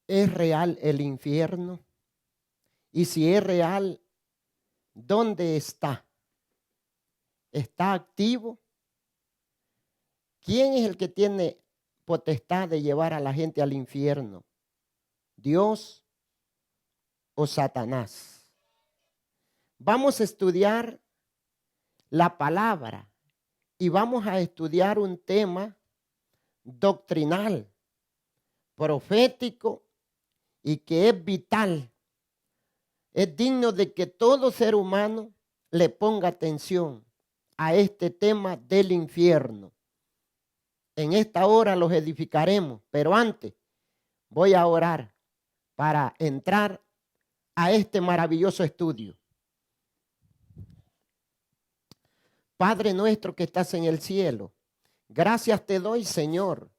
¿Es real el infierno? Y si es real, ¿dónde está? ¿Está activo? ¿Quién es el que tiene potestad de llevar a la gente al infierno? ¿Dios o Satanás? Vamos a estudiar la palabra y vamos a estudiar un tema doctrinal, profético y que es vital. Es digno de que todo ser humano le ponga atención a este tema del infierno. En esta hora los edificaremos, pero antes voy a orar para entrar a este maravilloso estudio. Padre nuestro que estás en el cielo, gracias te doy, Señor,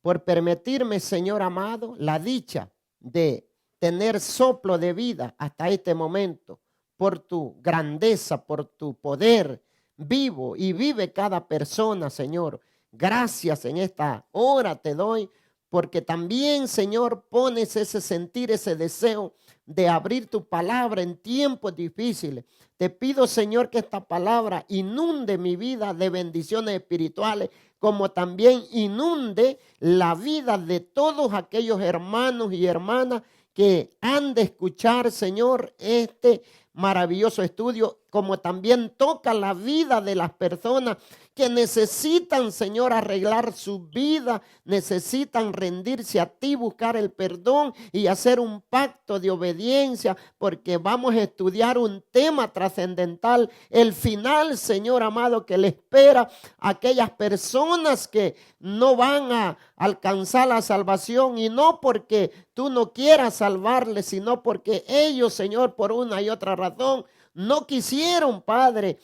por permitirme, Señor amado, la dicha de tener soplo de vida hasta este momento, por tu grandeza, por tu poder vivo y vive cada persona, Señor. Gracias en esta hora te doy, porque también, Señor, pones ese sentir, ese deseo de abrir tu palabra en tiempos difíciles. Te pido, Señor, que esta palabra inunde mi vida de bendiciones espirituales, como también inunde la vida de todos aquellos hermanos y hermanas que han de escuchar, Señor, este maravilloso estudio, como también toca la vida de las personas que necesitan, Señor, arreglar su vida, necesitan rendirse a ti, buscar el perdón y hacer un pacto de obediencia, porque vamos a estudiar un tema trascendental, el final, Señor amado, que le espera a aquellas personas que no van a alcanzar la salvación, y no porque tú no quieras salvarles, sino porque ellos, Señor, por una y otra razón, no quisieron, Padre,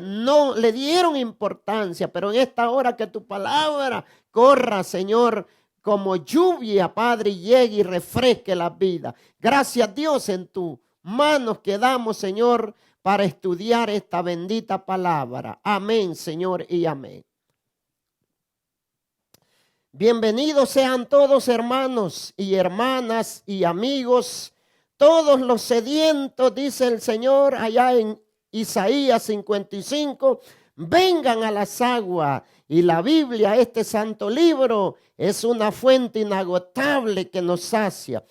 no le dieron importancia, pero en esta hora que tu palabra corra, Señor, como lluvia, Padre, y llegue y refresque la vida. Gracias, Dios, en tus manos quedamos, Señor, para estudiar esta bendita palabra. Amén, Señor, y amén. Bienvenidos sean todos, hermanos y hermanas y amigos, todos los sedientos, dice el Señor allá en Isaías 55, vengan a las aguas. Y la Biblia, este santo libro, es una fuente inagotable que nos sacia.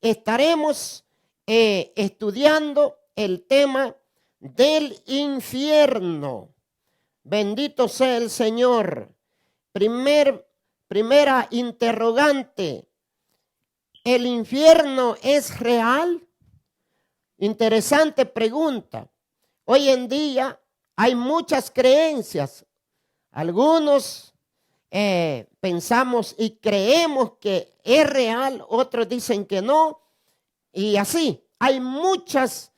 Estaremos estudiando el tema del infierno. Bendito sea el Señor. Primera interrogante. ¿El infierno es real? Interesante pregunta. Hoy en día hay muchas creencias. Algunos pensamos y creemos que es real, otros dicen que no. Y así, hay muchas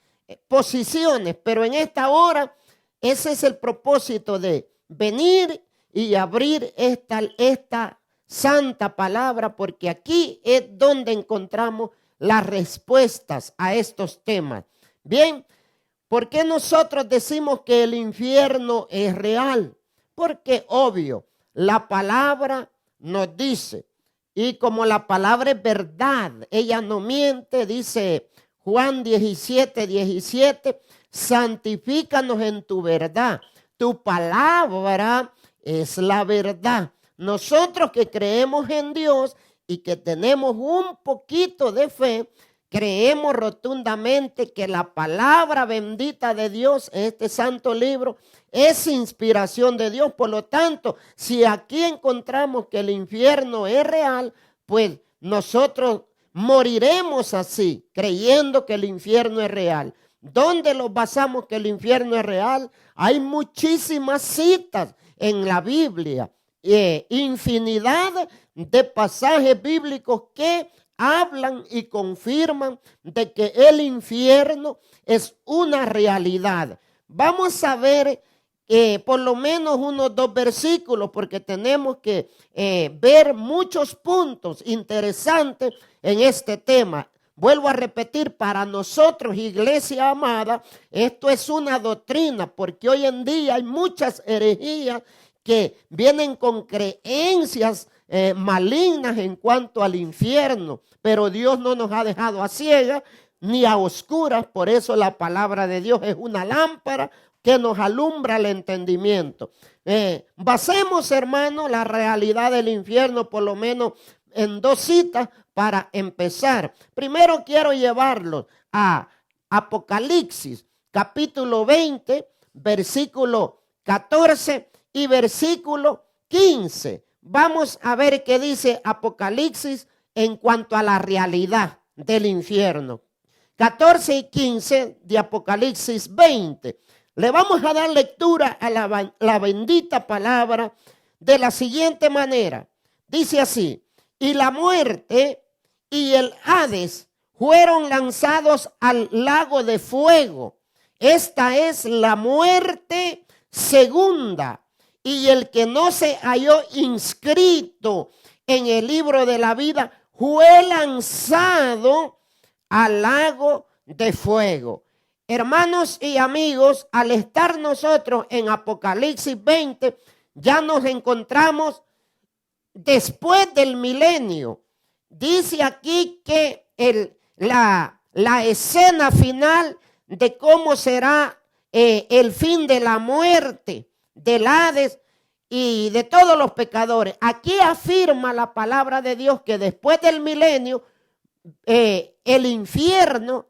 posiciones, pero en esta hora ese es el propósito de venir y abrir esta santa palabra, porque aquí es donde encontramos las respuestas a estos temas. Bien, ¿por qué nosotros decimos que el infierno es real? Porque obvio, la palabra nos dice, y como la palabra es verdad, ella no miente, dice Juan 17:17, santifícanos en tu verdad, tu palabra es la verdad. Nosotros que creemos en Dios y que tenemos un poquito de fe, creemos rotundamente que la palabra bendita de Dios, este santo libro, es inspiración de Dios. Por lo tanto, si aquí encontramos que el infierno es real, pues nosotros moriremos así, creyendo que el infierno es real. ¿Dónde lo basamos que el infierno es real? Hay muchísimas citas en la Biblia. Infinidad de pasajes bíblicos que hablan y confirman de que el infierno es una realidad. Vamos a ver por lo menos unos 2 versículos, porque tenemos que ver muchos puntos interesantes en este tema. Vuelvo a repetir, para nosotros, iglesia amada, esto es una doctrina, porque hoy en día hay muchas herejías que vienen con creencias malignas en cuanto al infierno, pero Dios no nos ha dejado a ciegas ni a oscuras. Por eso la palabra de Dios es una lámpara que nos alumbra el entendimiento. Basemos, hermano, la realidad del infierno por lo menos en 2 citas para empezar. Primero quiero llevarlos a Apocalipsis, capítulo 20, versículo 14 y versículo 15. Vamos a ver qué dice Apocalipsis en cuanto a la realidad del infierno. 14 y 15 de Apocalipsis 20. Le vamos a dar lectura a la bendita palabra de la siguiente manera. Dice así: y la muerte y el Hades fueron lanzados al lago de fuego. Esta es la muerte segunda. Y el que no se halló inscrito en el libro de la vida fue lanzado al lago de fuego. Hermanos y amigos, al estar nosotros en Apocalipsis 20, ya nos encontramos después del milenio. Dice aquí que la escena final de cómo será el fin de la muerte, del Hades y de todos los pecadores. Aquí afirma la palabra de Dios que después del milenio el infierno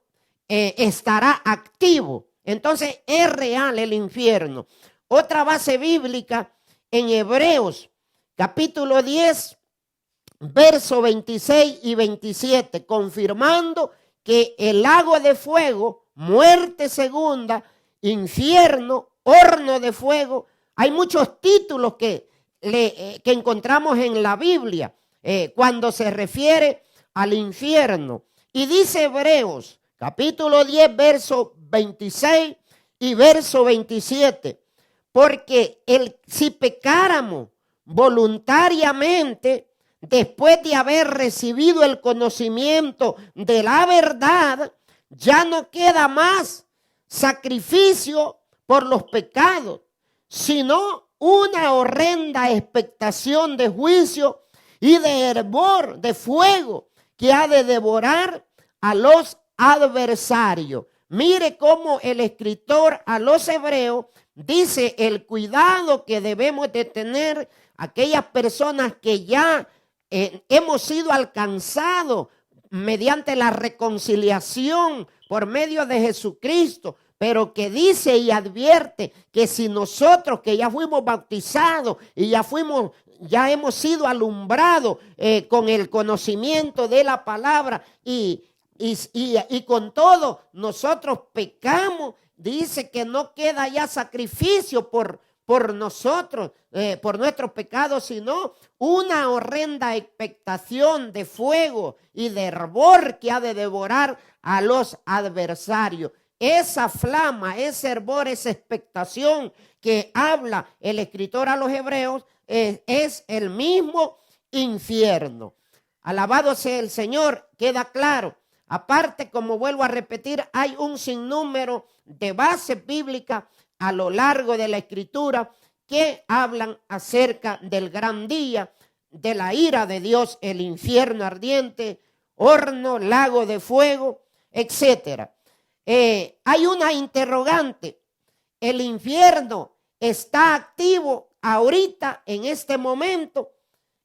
estará activo. Entonces es real el infierno. Otra base bíblica en Hebreos capítulo 10, verso 26 y 27, confirmando que el lago de fuego, muerte segunda, infierno, horno de fuego, hay muchos títulos que encontramos en la Biblia cuando se refiere al infierno. Y dice Hebreos capítulo 10, verso 26 y verso 27, porque si pecáramos voluntariamente, después de haber recibido el conocimiento de la verdad, ya no queda más sacrificio por los pecados, sino una horrenda expectación de juicio y de hervor, de fuego, que ha de devorar a los adversarios. Mire cómo el escritor a los hebreos dice el cuidado que debemos de tener aquellas personas que ya hemos sido alcanzados mediante la reconciliación por medio de Jesucristo, pero que dice y advierte que si nosotros que ya fuimos bautizados y ya hemos sido alumbrados con el conocimiento de la palabra y con todo nosotros pecamos, dice que no queda ya sacrificio por nosotros, por nuestros pecados, sino una horrenda expectación de fuego y de hervor que ha de devorar a los adversarios. Esa flama, ese hervor, esa expectación que habla el escritor a los hebreos es el mismo infierno. Alabado sea el Señor, queda claro. Aparte, como vuelvo a repetir, hay un sinnúmero de bases bíblicas a lo largo de la escritura que hablan acerca del gran día, de la ira de Dios, el infierno ardiente, horno, lago de fuego, etc. Hay una interrogante. ¿El infierno está activo ahorita, en este momento,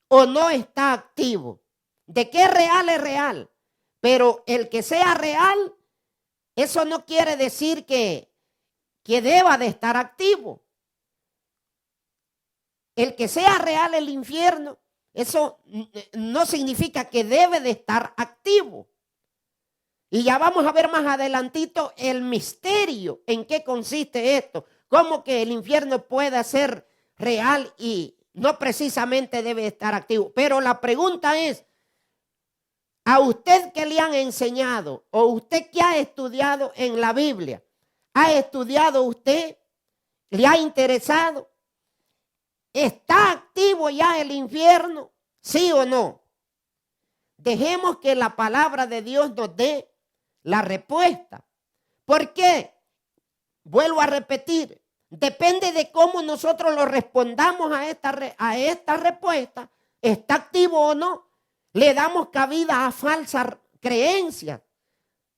o no está activo? ¿De qué real es real? Pero el que sea real, eso no quiere decir que deba de estar activo. El que sea real el infierno, eso no significa que debe de estar activo. Y ya vamos a ver más adelantito el misterio en qué consiste esto. Cómo que el infierno puede ser real y no precisamente debe estar activo. Pero la pregunta es, ¿a usted qué le han enseñado? ¿O usted qué ha estudiado en la Biblia? ¿Ha estudiado usted? ¿Le ha interesado? ¿Está activo ya el infierno? ¿Sí o no? Dejemos que la palabra de Dios nos dé la respuesta. ¿Por qué? Vuelvo a repetir. Depende de cómo nosotros lo respondamos a esta respuesta. está activo o no, le damos cabida a falsas creencias,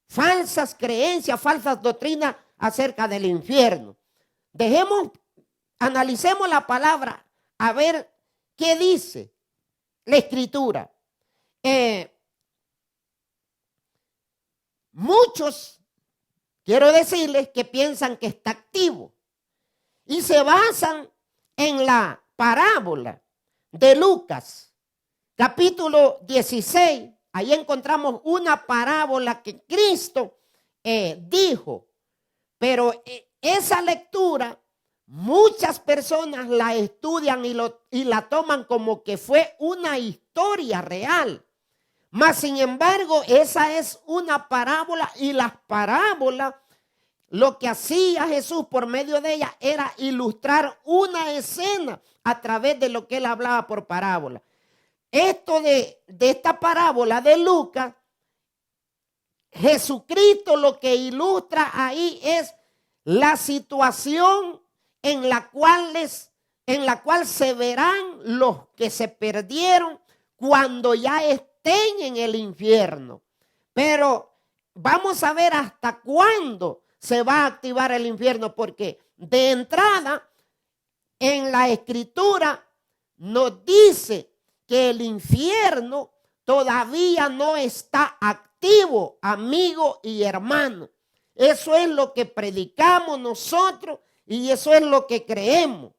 falsas doctrinas acerca del infierno. Analicemos la palabra a ver qué dice la Escritura. Muchos, quiero decirles, que piensan que está activo y se basan en la parábola de Lucas, capítulo 16. Ahí encontramos una parábola que Cristo dijo, pero esa lectura muchas personas la estudian y la toman como que fue una historia real. Mas, sin embargo, esa es una parábola, y las parábolas, lo que hacía Jesús por medio de ella era ilustrar una escena a través de lo que él hablaba por parábola. Esto de esta parábola de Lucas, Jesucristo lo que ilustra ahí es la situación en la cual se verán los que se perdieron cuando ya estén en el infierno. Pero vamos a ver hasta cuándo se va a activar el infierno, porque de entrada en la Escritura nos dice que el infierno todavía no está activo, amigo y hermano. Eso es lo que predicamos nosotros y eso es lo que creemos.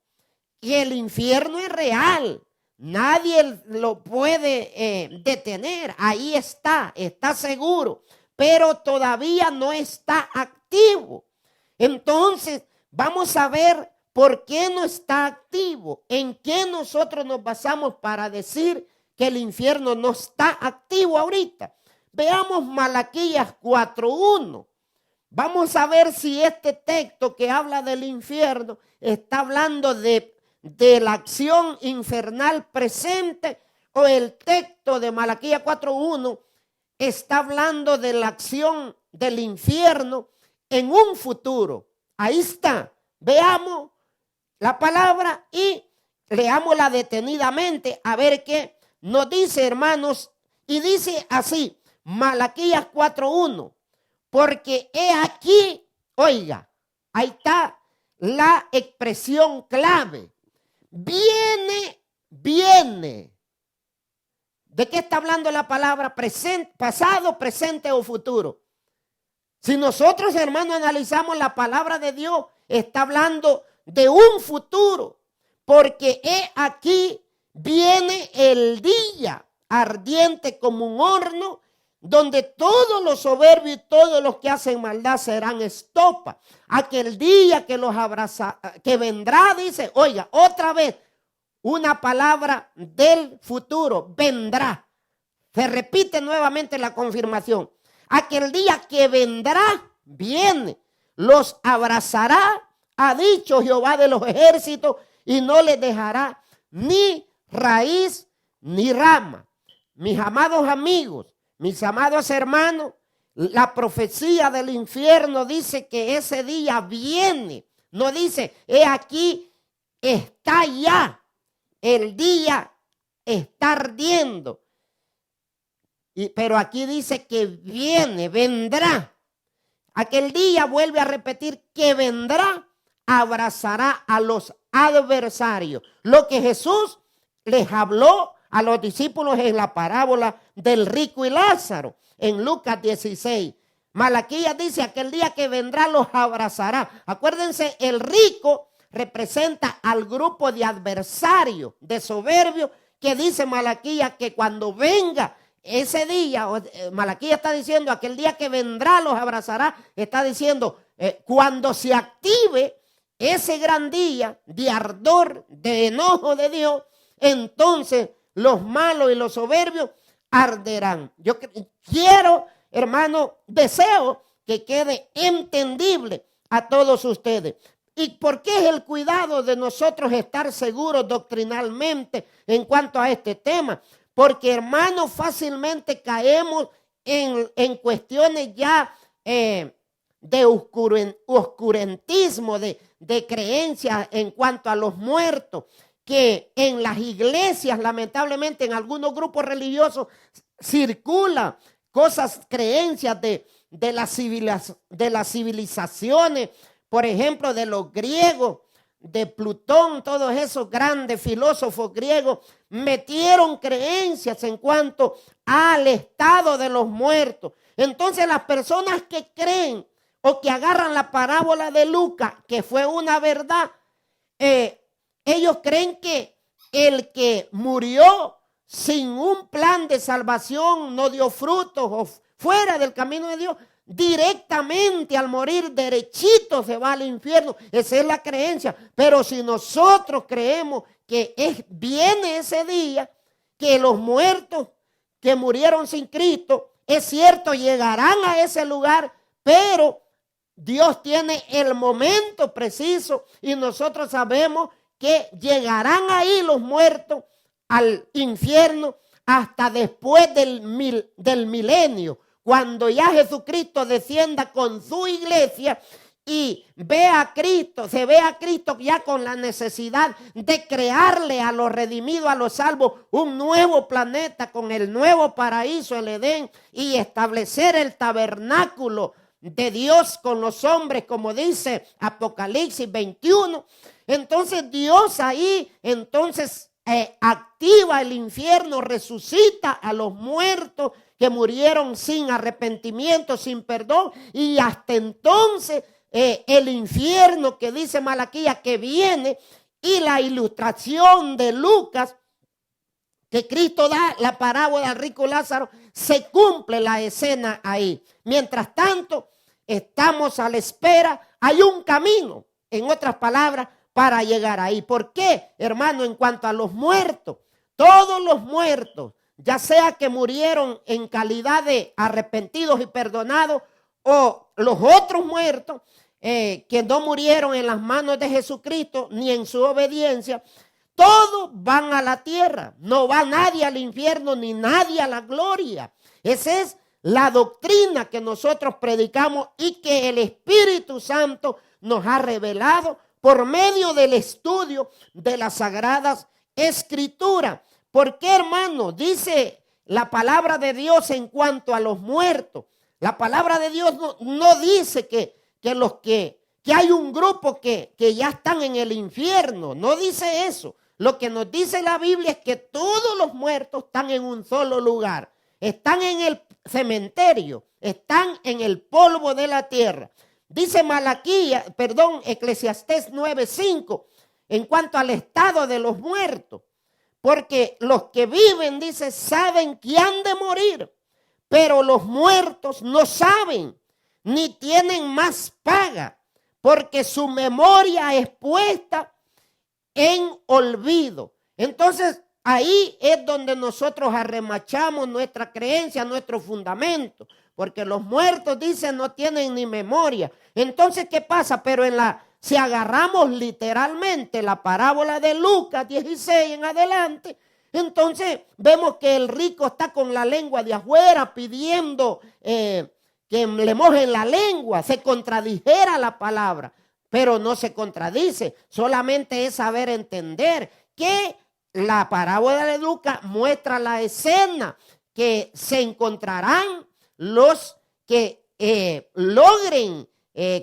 Y el infierno es real. Nadie lo puede detener. Ahí está seguro, pero todavía no está activo. Entonces, vamos a ver por qué no está activo. ¿En qué nosotros nos basamos para decir que el infierno no está activo ahorita? Veamos Malaquías 4:1. Vamos a ver si este texto que habla del infierno está hablando de la acción infernal presente, o el texto de Malaquías 4:1 está hablando de la acción del infierno en un futuro. Ahí está. Veamos la palabra y leámosla detenidamente a ver qué nos dice, hermanos. Y dice así, Malaquías 4:1. Porque he aquí, oiga, ahí está la expresión clave. Viene. ¿De qué está hablando la palabra? Presente, pasado, presente o futuro. Si nosotros, hermanos, analizamos la palabra de Dios, está hablando de un futuro. Porque he aquí, viene el día ardiente como un horno, donde todos los soberbios y todos los que hacen maldad serán estopa. Aquel día que los abraza, que vendrá, dice, oiga, otra vez, una palabra del futuro, vendrá. Se repite nuevamente la confirmación. Aquel día que vendrá, viene, los abrazará, ha dicho Jehová de los ejércitos, y no les dejará ni raíz ni rama. Mis amados amigos, mis amados hermanos, la profecía del infierno dice que ese día viene. No dice, he aquí, está ya. El día está ardiendo. Pero aquí dice que viene, vendrá. Aquel día vuelve a repetir que vendrá, abrazará a los adversarios. Lo que Jesús les habló a los discípulos en la parábola del rico y Lázaro, en Lucas 16. Malaquías dice, aquel día que vendrá los abrazará. Acuérdense, el rico representa al grupo de adversarios, de soberbios, que dice Malaquías que cuando venga ese día, Malaquías está diciendo, aquel día que vendrá los abrazará, está diciendo, cuando se active ese gran día de ardor, de enojo de Dios, entonces los malos y los soberbios arderán. Yo quiero, hermano, deseo que quede entendible a todos ustedes. ¿Y por qué es el cuidado de nosotros estar seguros doctrinalmente en cuanto a este tema? Porque, hermano, fácilmente caemos en cuestiones ya de oscurantismo, de creencias en cuanto a los muertos. que en las iglesias, lamentablemente en algunos grupos religiosos, circula cosas, creencias de las civilizaciones, por ejemplo, de los griegos, de Plutón, todos esos grandes filósofos griegos metieron creencias en cuanto al estado de los muertos. Entonces las personas que creen o que agarran la parábola de Lucas, que fue una verdad, ellos creen que el que murió sin un plan de salvación no dio frutos o fuera del camino de Dios, directamente al morir derechito se va al infierno. Esa es la creencia. Pero si nosotros creemos que viene ese día, que los muertos que murieron sin Cristo, es cierto, llegarán a ese lugar, pero Dios tiene el momento preciso y nosotros sabemos que llegarán ahí los muertos al infierno hasta después del milenio, cuando ya Jesucristo descienda con su iglesia y ve a Cristo, se ve a Cristo ya con la necesidad de crearle a los redimidos, a los salvos, un nuevo planeta con el nuevo paraíso, el Edén, y establecer el tabernáculo de Dios con los hombres, como dice Apocalipsis 21. Entonces Dios ahí, activa el infierno, resucita a los muertos que murieron sin arrepentimiento, sin perdón, y hasta entonces el infierno que dice Malaquías que viene, y la ilustración de Lucas que Cristo da, la parábola del rico Lázaro, se cumple la escena ahí. Mientras tanto, estamos a la espera, hay un camino, en otras palabras, para llegar ahí. ¿Por qué, hermano? En cuanto a los muertos, todos los muertos, ya sea que murieron en calidad de arrepentidos y perdonados, o los otros muertos que no murieron en las manos de Jesucristo ni en su obediencia, todos van a la tierra. No va nadie al infierno ni nadie a la gloria. Esa es la doctrina que nosotros predicamos y que el Espíritu Santo nos ha revelado por medio del estudio de las Sagradas Escrituras. ¿Por qué, hermano? Dice la palabra de Dios en cuanto a los muertos. La palabra de Dios no dice que hay un grupo que ya están en el infierno. No dice eso. Lo que nos dice la Biblia es que todos los muertos están en un solo lugar. Están en el cementerio. Están en el polvo de la tierra. Dice Eclesiastés 9:5 en cuanto al estado de los muertos. Porque los que viven, dice, saben que han de morir, pero los muertos no saben, ni tienen más paga, porque su memoria es puesta en olvido. Entonces, ahí es donde nosotros arremachamos nuestra creencia, nuestro fundamento, porque los muertos, dicen, no tienen ni memoria. Entonces, ¿qué pasa? Pero si agarramos literalmente la parábola de Lucas 16 en adelante, entonces vemos que el rico está con la lengua de afuera pidiendo que le mojen la lengua. Se contradijera la palabra, pero no se contradice. Solamente es saber entender que la parábola de Lucas muestra la escena que se encontrarán los que logren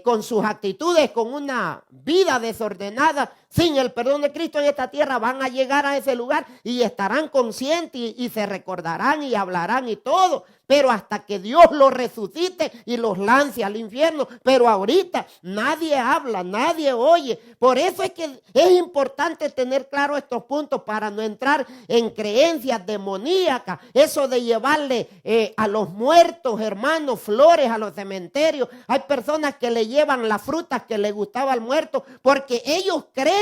con sus actitudes, con una vida desordenada, sin el perdón de Cristo en esta tierra, van a llegar a ese lugar y estarán conscientes y se recordarán y hablarán y todo, pero hasta que Dios los resucite y los lance al infierno. Pero ahorita nadie habla, nadie oye. Por eso es que es importante tener claro estos puntos para no entrar en creencias demoníacas. Eso de llevarle a los muertos, hermanos, flores a los cementerios. Hay personas que le llevan las frutas que le gustaba al muerto porque ellos creen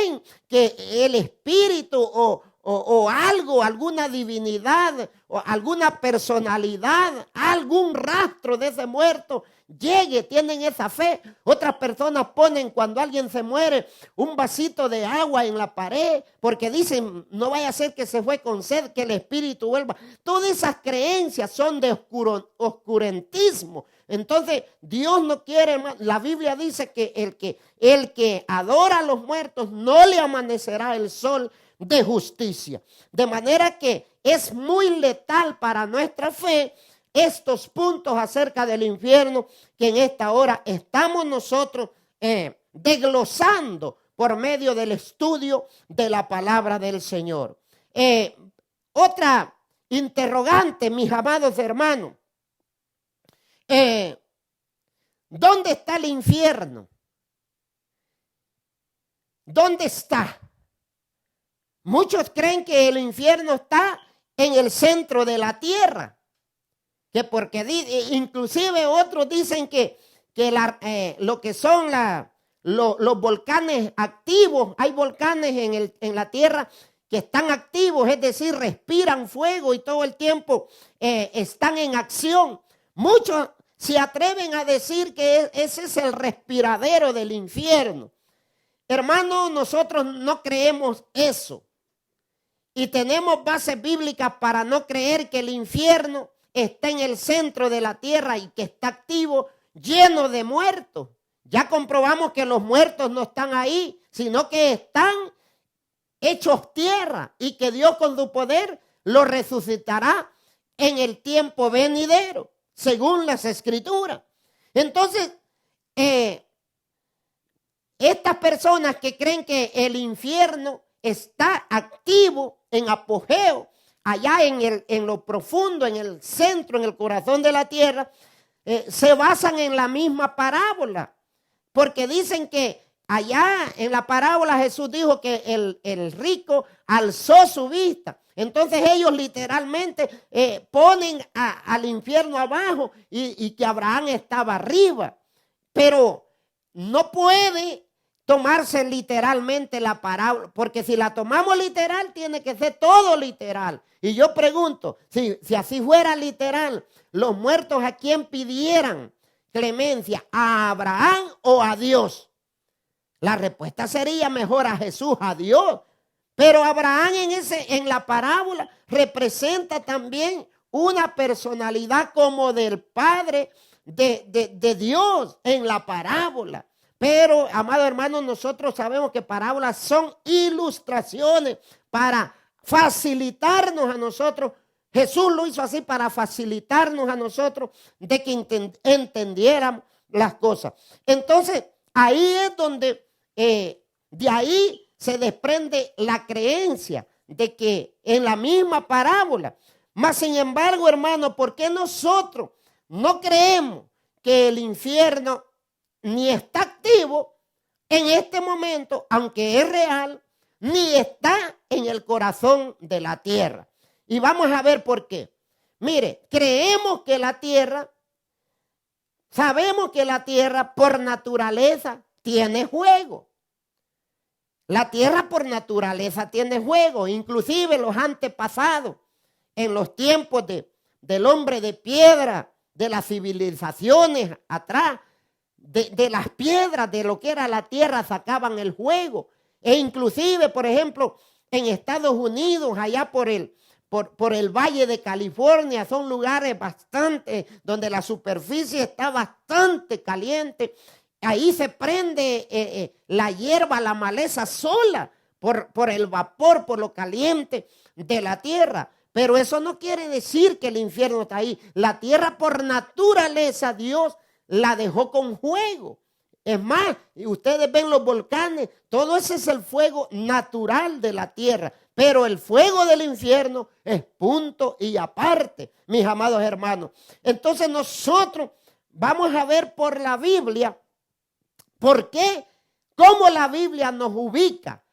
que el espíritu o algo, alguna divinidad o alguna personalidad, algún rastro de ese muerto llegue, tienen esa fe. Otras personas ponen, cuando alguien se muere, un vasito de agua en la pared porque dicen, no vaya a ser que se fue con sed, que el espíritu vuelva. Todas esas creencias son de oscurantismo. Entonces Dios no quiere más. La Biblia dice que el que adora a los muertos no le amanecerá el sol de justicia. De manera que es muy letal para nuestra fe estos puntos acerca del infierno que en esta hora estamos nosotros desglosando por medio del estudio de la palabra del Señor. Otra interrogante, mis amados hermanos. ¿Dónde está el infierno? ¿Dónde está? Muchos creen que el infierno está en el centro de la tierra. Que porque inclusive otros dicen que lo que son los volcanes activos, hay volcanes en la tierra que están activos, es decir, respiran fuego y todo el tiempo están en acción. Muchos se atreven a decir que ese es el respiradero del infierno. Hermanos, nosotros no creemos eso. Y tenemos bases bíblicas para no creer que el infierno está en el centro de la tierra y que está activo, lleno de muertos. Ya comprobamos que los muertos no están ahí, sino que están hechos tierra y que Dios con su poder los resucitará en el tiempo venidero, según las Escrituras. Entonces, estas personas que creen que el infierno está activo en apogeo, allá en lo profundo, en el centro, en el corazón de la tierra, se basan en la misma parábola, porque dicen que allá en la parábola Jesús dijo que el rico alzó su vista. Entonces ellos literalmente ponen al infierno abajo y que Abraham estaba arriba. Pero no puede tomarse literalmente la parábola, porque si la tomamos literal tiene que ser todo literal. Y yo pregunto, si así fuera literal, los muertos ¿a quién pidieran clemencia? ¿A Abraham o a Dios? La respuesta sería mejor a Jesús, a Dios. Pero Abraham en la parábola representa también una personalidad como del Padre de Dios en la parábola. Pero, amados hermanos, nosotros sabemos que parábolas son ilustraciones para facilitarnos a nosotros. Jesús lo hizo así para facilitarnos a nosotros de que entendiéramos las cosas. Entonces, ahí es donde de ahí se desprende la creencia de que en la misma parábola. Mas, sin embargo, hermano, ¿por qué nosotros no creemos que el infierno ni está activo en este momento, aunque es real, ni está en el corazón de la tierra? Y vamos a ver por qué. Mire, creemos que la tierra, sabemos que la tierra por naturaleza tiene juego. La tierra por naturaleza tiene juego, inclusive los antepasados, en los tiempos del hombre de piedra, de las civilizaciones atrás, de las piedras, de lo que era la tierra, sacaban el juego. E inclusive, por ejemplo, en Estados Unidos, allá por el Valle de California, son lugares bastante, donde la superficie está bastante caliente. Ahí se prende la hierba, la maleza sola, por el vapor, por lo caliente de la tierra. Pero eso no quiere decir que el infierno está ahí. La tierra por naturaleza, Dios la dejó con fuego. Es más, y ustedes ven los volcanes, todo ese es el fuego natural de la tierra. Pero el fuego del infierno es punto y aparte, mis amados hermanos. Entonces nosotros vamos a ver por la Biblia, ¿por qué? ¿Cómo la Biblia nos ubica?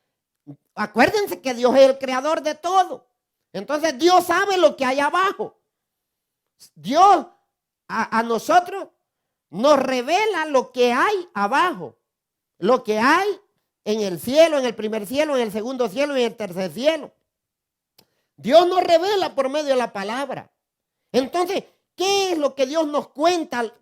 Acuérdense que Dios es el creador de todo. Entonces Dios sabe lo que hay abajo. Dios a nosotros nos revela lo que hay abajo, lo que hay en el cielo, en el primer cielo, en el segundo cielo y en el tercer cielo. Dios nos revela por medio de la palabra. Entonces, ¿qué es lo que Dios nos cuenta?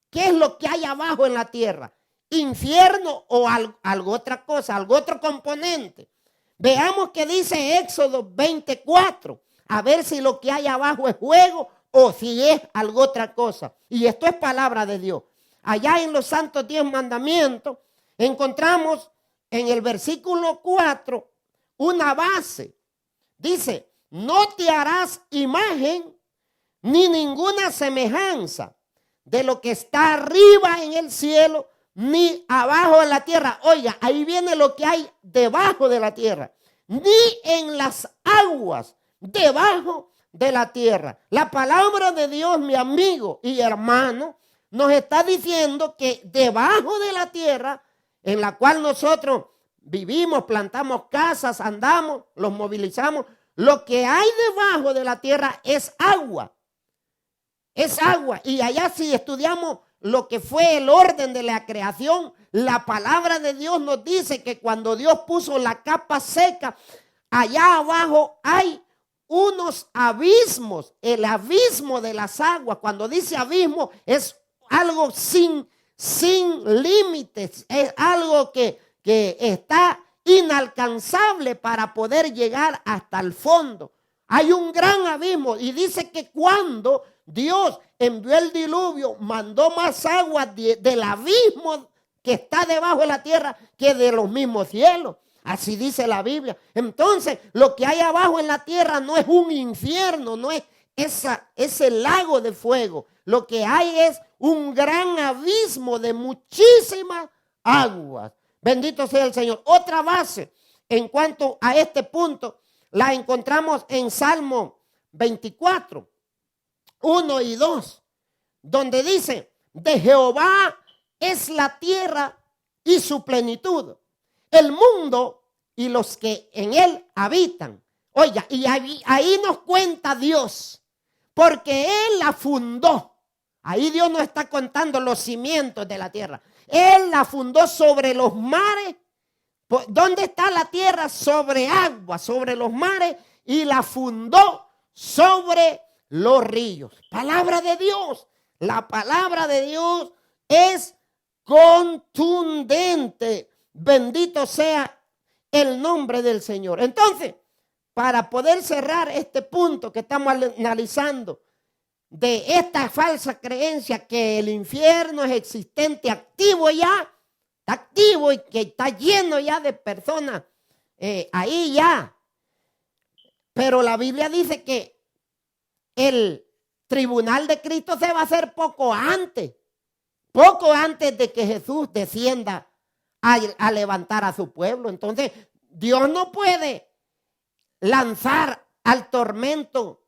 ¿Qué es lo que hay abajo en la tierra? ¿Infierno o algo otra cosa, algo otro componente? Veamos qué dice Éxodo 24, a ver si lo que hay abajo es fuego o si es algo otra cosa. Y esto es palabra de Dios. Allá en los santos 10 mandamientos encontramos en el versículo 4 una base. Dice, no te harás imagen ni ninguna semejanza de lo que está arriba en el cielo, ni abajo en la tierra. Oiga, ahí viene lo que hay debajo de la tierra. Ni en las aguas debajo de la tierra. La palabra de Dios, mi amigo y hermano, nos está diciendo que debajo de la tierra, en la cual nosotros vivimos, plantamos casas, andamos, los movilizamos, lo que hay debajo de la tierra es agua. Es agua. Y allá si estudiamos lo que fue el orden de la creación, la palabra de Dios nos dice que cuando Dios puso la capa seca, allá abajo hay unos abismos, el abismo de las aguas. Cuando dice abismo es algo sin límites, es algo que está inalcanzable para poder llegar hasta el fondo. Hay un gran abismo y dice que cuando Dios envió el diluvio, mandó más agua del abismo que está debajo de la tierra que de los mismos cielos. Así dice la Biblia. Entonces, lo que hay abajo en la tierra no es un infierno, no es ese lago de fuego. Lo que hay es un gran abismo de muchísimas aguas. Bendito sea el Señor. Otra base en cuanto a este punto la encontramos en Salmo 24, 1 y 2, donde dice, de Jehová es la tierra y su plenitud, el mundo y los que en él habitan. Oiga, y ahí nos cuenta Dios, porque él la fundó. Ahí Dios nos está contando los cimientos de la tierra. Él la fundó sobre los mares. ¿Dónde está la tierra? Sobre agua, sobre los mares, y la fundó sobre los ríos. Palabra de Dios. La palabra de Dios es contundente. Bendito sea el nombre del Señor. Entonces, para poder cerrar este punto que estamos analizando de esta falsa creencia que el infierno es existente, activo ya, está activo y que está lleno ya de personas ahí ya. Pero la Biblia dice que el tribunal de Cristo se va a hacer poco antes de que Jesús descienda a levantar a su pueblo. Entonces, Dios no puede lanzar al tormento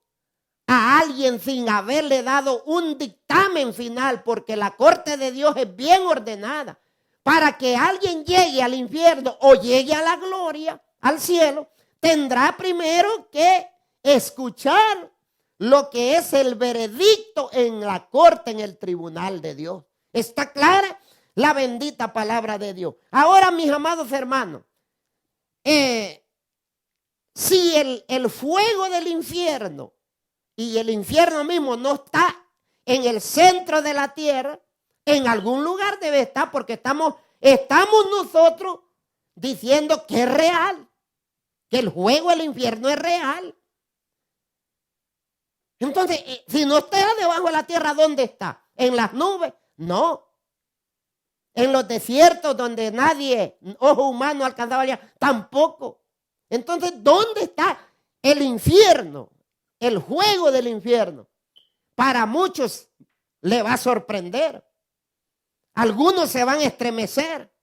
a alguien sin haberle dado un dictamen final, porque la corte de Dios es bien ordenada. Para que alguien llegue al infierno o llegue a la gloria, al cielo, tendrá primero que escuchar lo que es el veredicto en la corte, en el tribunal de Dios. ¿Está clara la bendita palabra de Dios? Ahora, mis amados hermanos, si el fuego del infierno y el infierno mismo no está en el centro de la tierra, en algún lugar debe estar, porque estamos nosotros diciendo que es real, que el fuego del infierno es real. Entonces, si no está debajo de la tierra, ¿dónde está? ¿En las nubes? No. En los desiertos donde nadie, ojo humano, alcanzaba allá, tampoco. Entonces, ¿dónde está el infierno? El fuego del infierno. Para muchos le va a sorprender. Algunos se van a estremecer,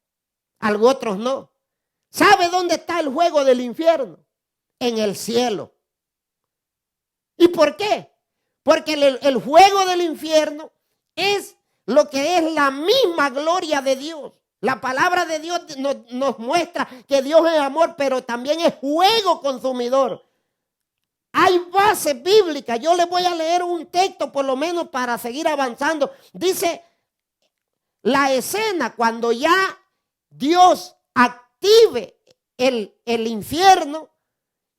otros no. ¿Sabe dónde está el fuego del infierno? En el cielo. ¿Y por qué? Porque el fuego del infierno es lo que es la misma gloria de Dios. La palabra de Dios nos muestra que Dios es amor, pero también es fuego consumidor. Hay bases bíblicas. Yo les voy a leer un texto por lo menos para seguir avanzando. Dice la escena cuando ya Dios active el infierno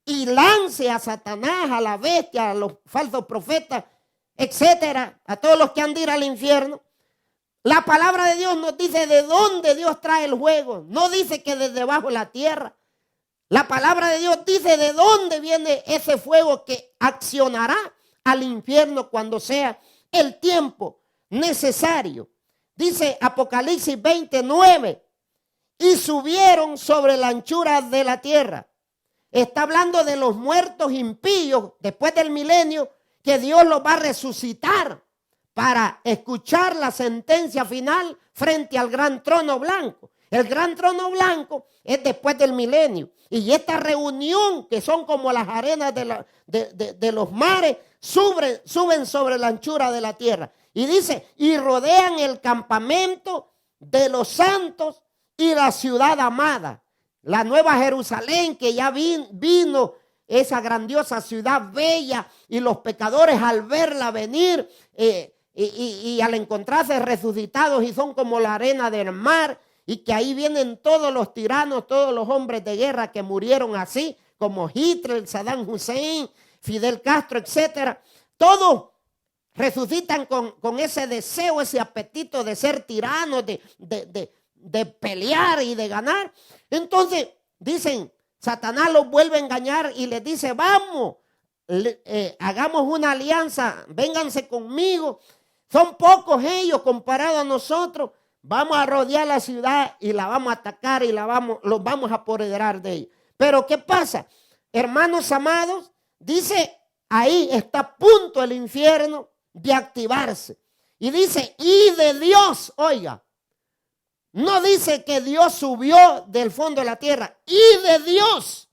y lance a Satanás, a la bestia, a los falsos profetas, etcétera, a todos los que han de ir al infierno. La palabra de Dios nos dice de dónde Dios trae el fuego. No dice que desde debajo de la tierra. La palabra de Dios dice de dónde viene ese fuego que accionará al infierno cuando sea el tiempo necesario. Dice Apocalipsis 29, y subieron sobre la anchura de la tierra está hablando de los muertos impíos después del milenio, que Dios los va a resucitar para escuchar la sentencia final frente al gran trono blanco. El gran trono blanco es después del milenio. Y esta reunión, que son como las arenas de los mares, suben sobre la anchura de la tierra. Y dice, y rodean el campamento de los santos y la ciudad amada. La nueva Jerusalén, que ya vino, esa grandiosa ciudad bella, y los pecadores al verla venir y al encontrarse resucitados y son como la arena del mar, y que ahí vienen todos los tiranos, todos los hombres de guerra que murieron así, como Hitler, Saddam Hussein, Fidel Castro, etcétera. Todos resucitan con ese deseo, ese apetito de ser tiranos, de pelear y de ganar. Entonces dicen, Satanás los vuelve a engañar y les dice, vamos, hagamos una alianza, vénganse conmigo. Son pocos ellos comparados a nosotros. Vamos a rodear la ciudad y la vamos a atacar y los vamos a apoderar de ella. Pero ¿qué pasa? Hermanos amados, dice, ahí está a punto el infierno de activarse. Y dice, y de Dios, oiga, no dice que Dios subió del fondo de la tierra, y de Dios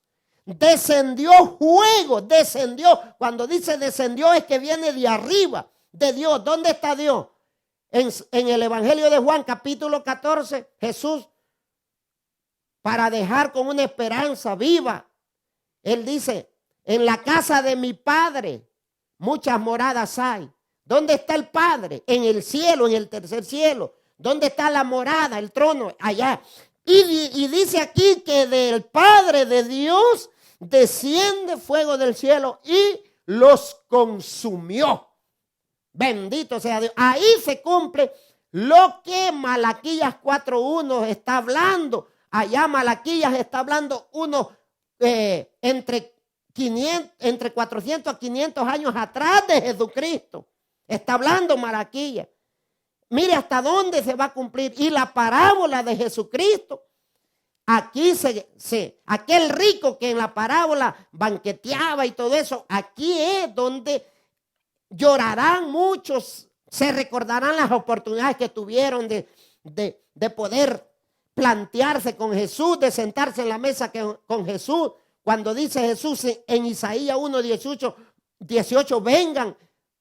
descendió fuego, descendió. Cuando dice descendió es que viene de arriba, de Dios. ¿Dónde está Dios? En el Evangelio de Juan, capítulo 14, Jesús, para dejar con una esperanza viva, Él dice, en la casa de mi Padre muchas moradas hay. ¿Dónde está el Padre? En el cielo, en el tercer cielo. ¿Dónde está la morada, el trono? Allá. Y dice aquí que del Padre de Dios desciende fuego del cielo y los consumió. Bendito sea Dios. Ahí se cumple lo que Malaquías 4:1 está hablando. Allá Malaquías está hablando entre 400 a 500 años atrás de Jesucristo. Está hablando Malaquías. Mire hasta dónde se va a cumplir. Y la parábola de Jesucristo. Aquí aquel rico que en la parábola banqueteaba y todo eso. Aquí es donde llorarán muchos. Se recordarán las oportunidades que tuvieron de poder plantearse con Jesús, de sentarse en la mesa con Jesús. Cuando dice Jesús en Isaías 1:18,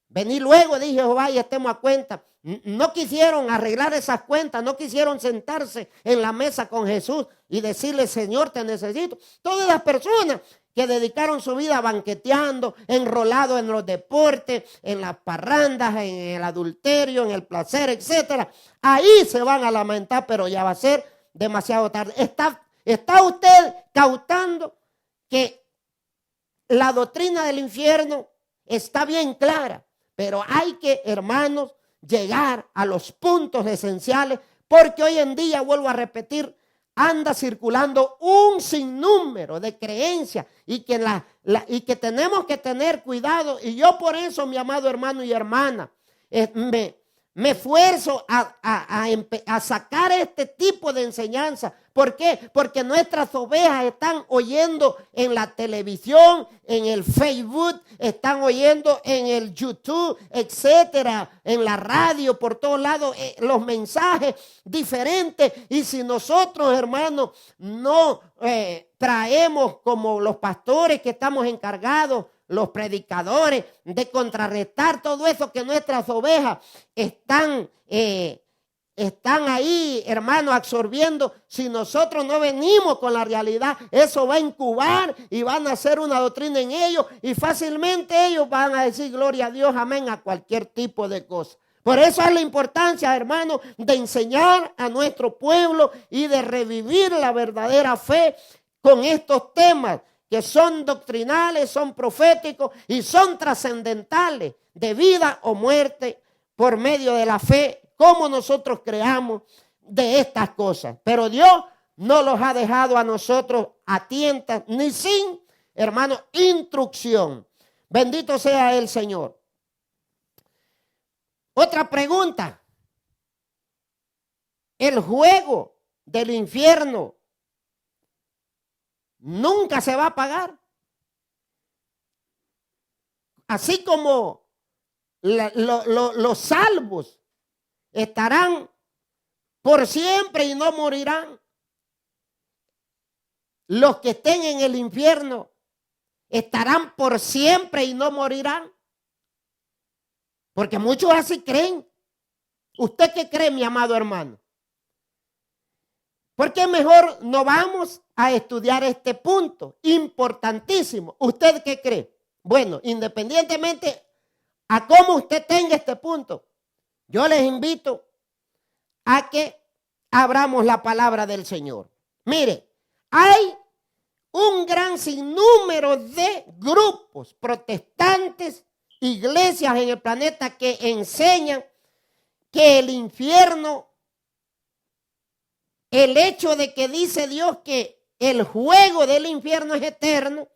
venid luego, dice Jehová, y estemos a cuenta. No quisieron arreglar esas cuentas, no quisieron sentarse en la mesa con Jesús y decirle, Señor, te necesito. Todas las personas que dedicaron su vida banqueteando, enrolados en los deportes, en las parrandas, en el adulterio, en el placer, etcétera, ahí se van a lamentar, pero ya va a ser demasiado tarde. ¿Está usted cautando que la doctrina del infierno está bien clara? Pero hay que, hermanos, llegar a los puntos esenciales, porque hoy en día, vuelvo a repetir, anda circulando un sinnúmero de creencias y que tenemos que tener cuidado. Y yo por eso, mi amado hermano y hermana, me esfuerzo a sacar este tipo de enseñanza. ¿Por qué? Porque nuestras ovejas están oyendo en la televisión, en el Facebook, están oyendo en el YouTube, etcétera, en la radio, por todos lados, los mensajes diferentes. Y si nosotros, hermanos, no traemos como los pastores que estamos encargados, los predicadores, de contrarrestar todo eso que nuestras ovejas están ahí, hermano, absorbiendo. Si nosotros no venimos con la realidad, eso va a incubar y van a hacer una doctrina en ellos, y fácilmente ellos van a decir gloria a Dios, amén, a cualquier tipo de cosa. Por eso es la importancia, hermano, de enseñar a nuestro pueblo y de revivir la verdadera fe con estos temas que son doctrinales, son proféticos y son trascendentales, de vida o muerte, por medio de la fe, como nosotros creamos de estas cosas. Pero Dios no los ha dejado a nosotros a tientas, ni sin, hermano, instrucción. Bendito sea el Señor. Otra pregunta. El juego del infierno nunca se va a pagar. así como los salvos estarán por siempre y no morirán, los que estén en el infierno estarán por siempre y no morirán. Porque muchos así creen. ¿Usted qué cree, mi amado hermano? ¿Por qué mejor no vamos a estudiar este punto importantísimo? ¿Usted qué cree? Bueno, independientemente a cómo usted tenga este punto, yo les invito a que abramos la palabra del Señor. Mire, hay un gran sinnúmero de grupos protestantes, iglesias en el planeta que enseñan que el infierno, el hecho de que dice Dios que el juego del infierno es eterno,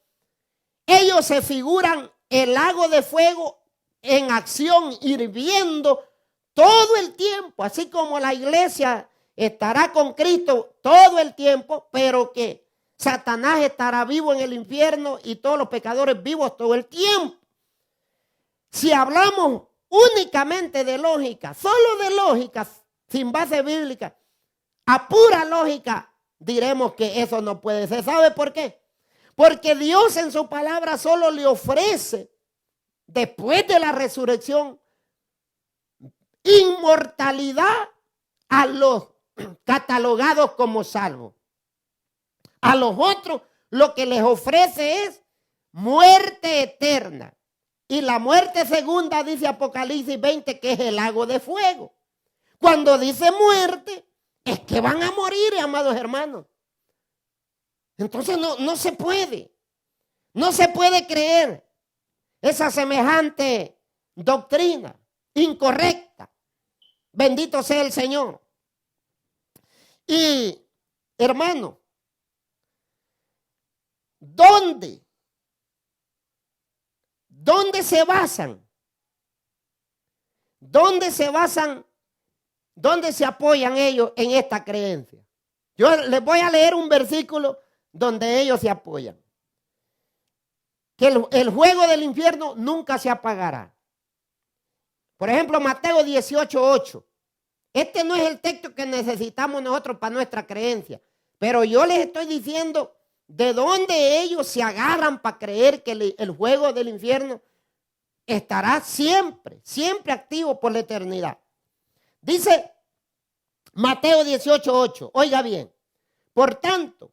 ellos se figuran el lago de fuego en acción, hirviendo todo el tiempo, así como la iglesia estará con Cristo todo el tiempo, pero que Satanás estará vivo en el infierno y todos los pecadores vivos todo el tiempo. Si hablamos únicamente de lógica, solo de lógica, sin base bíblica, a pura lógica, diremos que eso no puede ser. ¿Sabe por qué? Porque Dios en su palabra solo le ofrece, después de la resurrección, inmortalidad a los catalogados como salvos. A los otros lo que les ofrece es muerte eterna. Y la muerte segunda dice Apocalipsis 20 que es el lago de fuego. Cuando dice muerte, es que van a morir, amados hermanos. Entonces no se puede. No se puede creer esa semejante doctrina incorrecta. Bendito sea el Señor. Y, hermano, ¿dónde se basan? ¿Dónde se basan? ¿Dónde se apoyan ellos en esta creencia? Yo les voy a leer un versículo donde ellos se apoyan. Que el fuego del infierno nunca se apagará. Por ejemplo, Mateo 18:8. Este no es el texto que necesitamos nosotros para nuestra creencia. Pero yo les estoy diciendo de dónde ellos se agarran para creer que el fuego del infierno estará siempre, siempre activo por la eternidad. Dice Mateo 18:8. Oiga bien. Por tanto,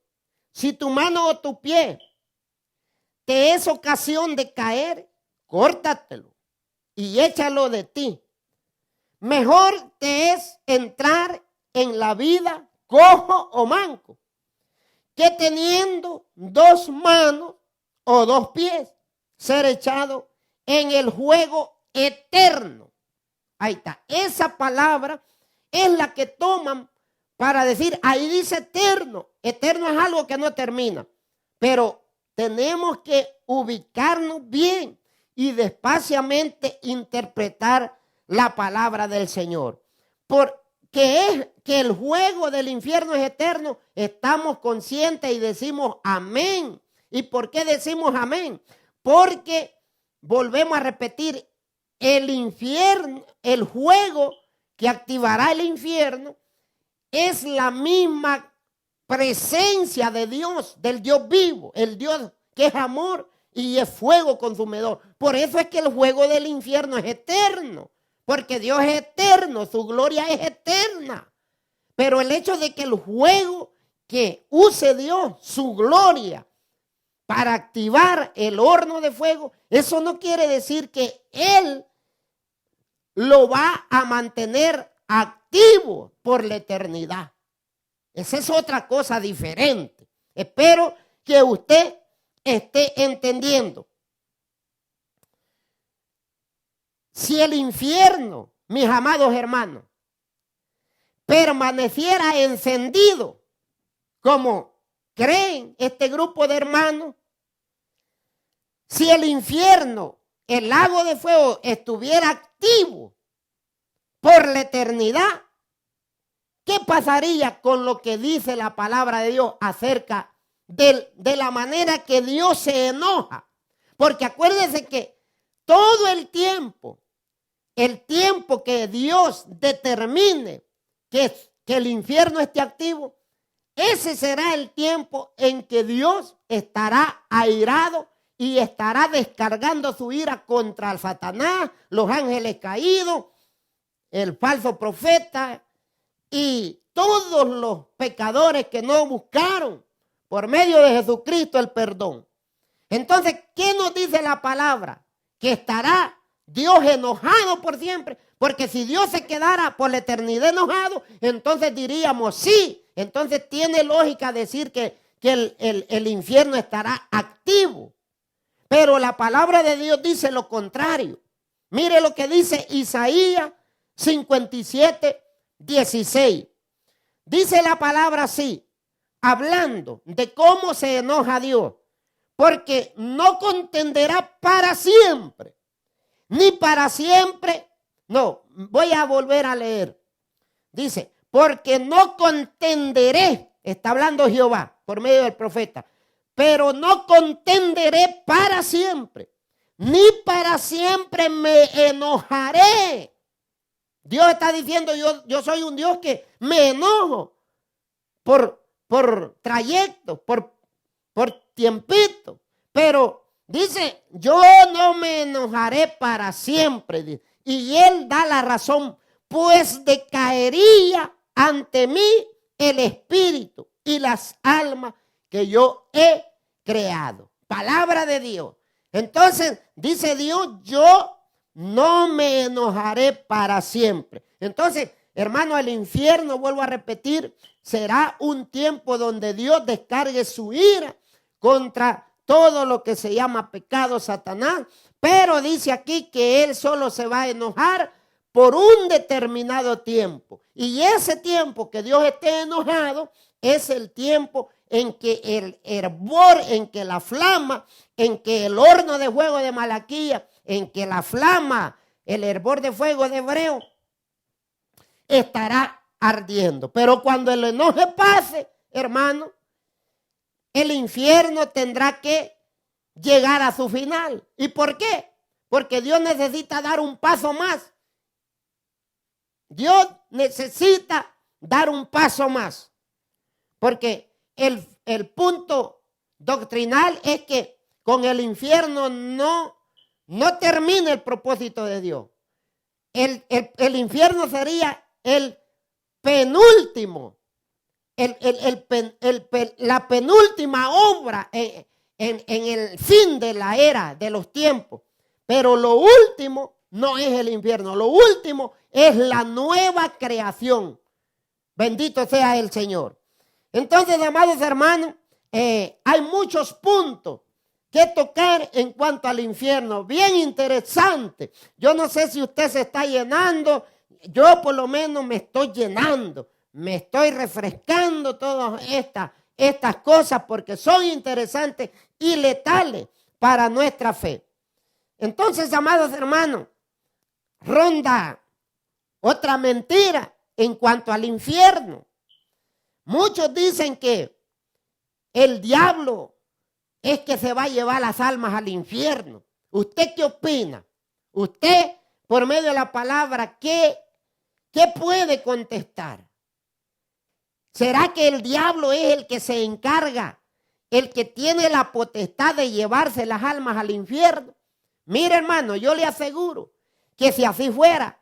si tu mano o tu pie te es ocasión de caer, córtatelo y échalo de ti. Mejor te es entrar en la vida cojo o manco, que teniendo dos manos o dos pies, ser echado en el fuego eterno. Ahí está. Esa palabra es la que toman para decir, ahí dice eterno. Eterno es algo que no termina. Pero tenemos que ubicarnos bien y despaciamente interpretar la palabra del Señor. Porque es que el fuego del infierno es eterno, estamos conscientes y decimos amén. ¿Y por qué decimos amén? Porque, volvemos a repetir, el infierno, el fuego que activará el infierno, es la misma presencia de Dios, del Dios vivo, el Dios que es amor y es fuego consumidor. Por eso es que el fuego del infierno es eterno, porque Dios es eterno, su gloria es eterna. Pero el hecho de que el fuego que use Dios, su gloria, para activar el horno de fuego, eso no quiere decir que Él lo va a mantener activo por la eternidad. Esa es otra cosa diferente. Espero que usted esté entendiendo. Si el infierno, mis amados hermanos, permaneciera encendido, como creen este grupo de hermanos, si el infierno, el lago de fuego, estuviera activo por la eternidad, ¿qué pasaría con lo que dice la palabra de Dios acerca de la manera que Dios se enoja? Porque acuérdense que todo el tiempo que Dios determine que el infierno esté activo, ese será el tiempo en que Dios estará airado y estará descargando su ira contra el Satanás, los ángeles caídos, el falso profeta y todos los pecadores que no buscaron por medio de Jesucristo el perdón. Entonces, ¿qué nos dice la palabra? Que estará Dios enojado por siempre. Porque si Dios se quedara por la eternidad enojado, entonces diríamos sí. Entonces tiene lógica decir que el infierno estará activo. Pero la palabra de Dios dice lo contrario. Mire lo que dice Isaías 57, 16. Dice la palabra así, hablando de cómo se enoja Dios. Porque no contenderá para siempre, ni para siempre. No, voy a volver a leer. Dice, porque no contenderé, está hablando Jehová por medio del profeta, pero no contenderé para siempre, ni para siempre me enojaré. Dios está diciendo, yo soy un Dios que me enojo por trayectos, por tiempito, pero dice, yo no me enojaré para siempre, dice. Y él da la razón, pues decaería ante mí el espíritu y las almas que yo he creado. Palabra de Dios. Entonces dice Dios, yo no me enojaré para siempre. Entonces, hermano, el infierno, vuelvo a repetir, será un tiempo donde Dios descargue su ira contra todo lo que se llama pecado, Satanás, pero dice aquí que él solo se va a enojar por un determinado tiempo. Y ese tiempo que Dios esté enojado es el tiempo en que el hervor, en que la flama, en que el horno de fuego de Malaquías, en que la flama, el hervor de fuego de Hebreo, estará ardiendo. Pero cuando el enojo pase, hermano, el infierno tendrá que llegar a su final. ¿Y por qué? Porque Dios necesita dar un paso más. Dios necesita dar un paso más. Porque el punto doctrinal es que con el infierno no termina el propósito de Dios. El infierno sería el penúltimo. La penúltima obra en el fin de la era, de los tiempos. Pero lo último no es el infierno, lo último es la nueva creación. Bendito sea el Señor. Entonces, amados hermanos, hay muchos puntos que tocar en cuanto al infierno. Bien interesante. Yo no sé si usted se está llenando, yo por lo menos me estoy llenando. Me estoy refrescando todas estas cosas porque son interesantes y letales para nuestra fe. Entonces, amados hermanos, ronda otra mentira en cuanto al infierno. Muchos dicen que el diablo es que se va a llevar las almas al infierno. ¿Usted qué opina? Usted, por medio de la palabra, ¿qué puede contestar? ¿Será que el diablo es el que se encarga, el que tiene la potestad de llevarse las almas al infierno? Mire, hermano, yo le aseguro que si así fuera,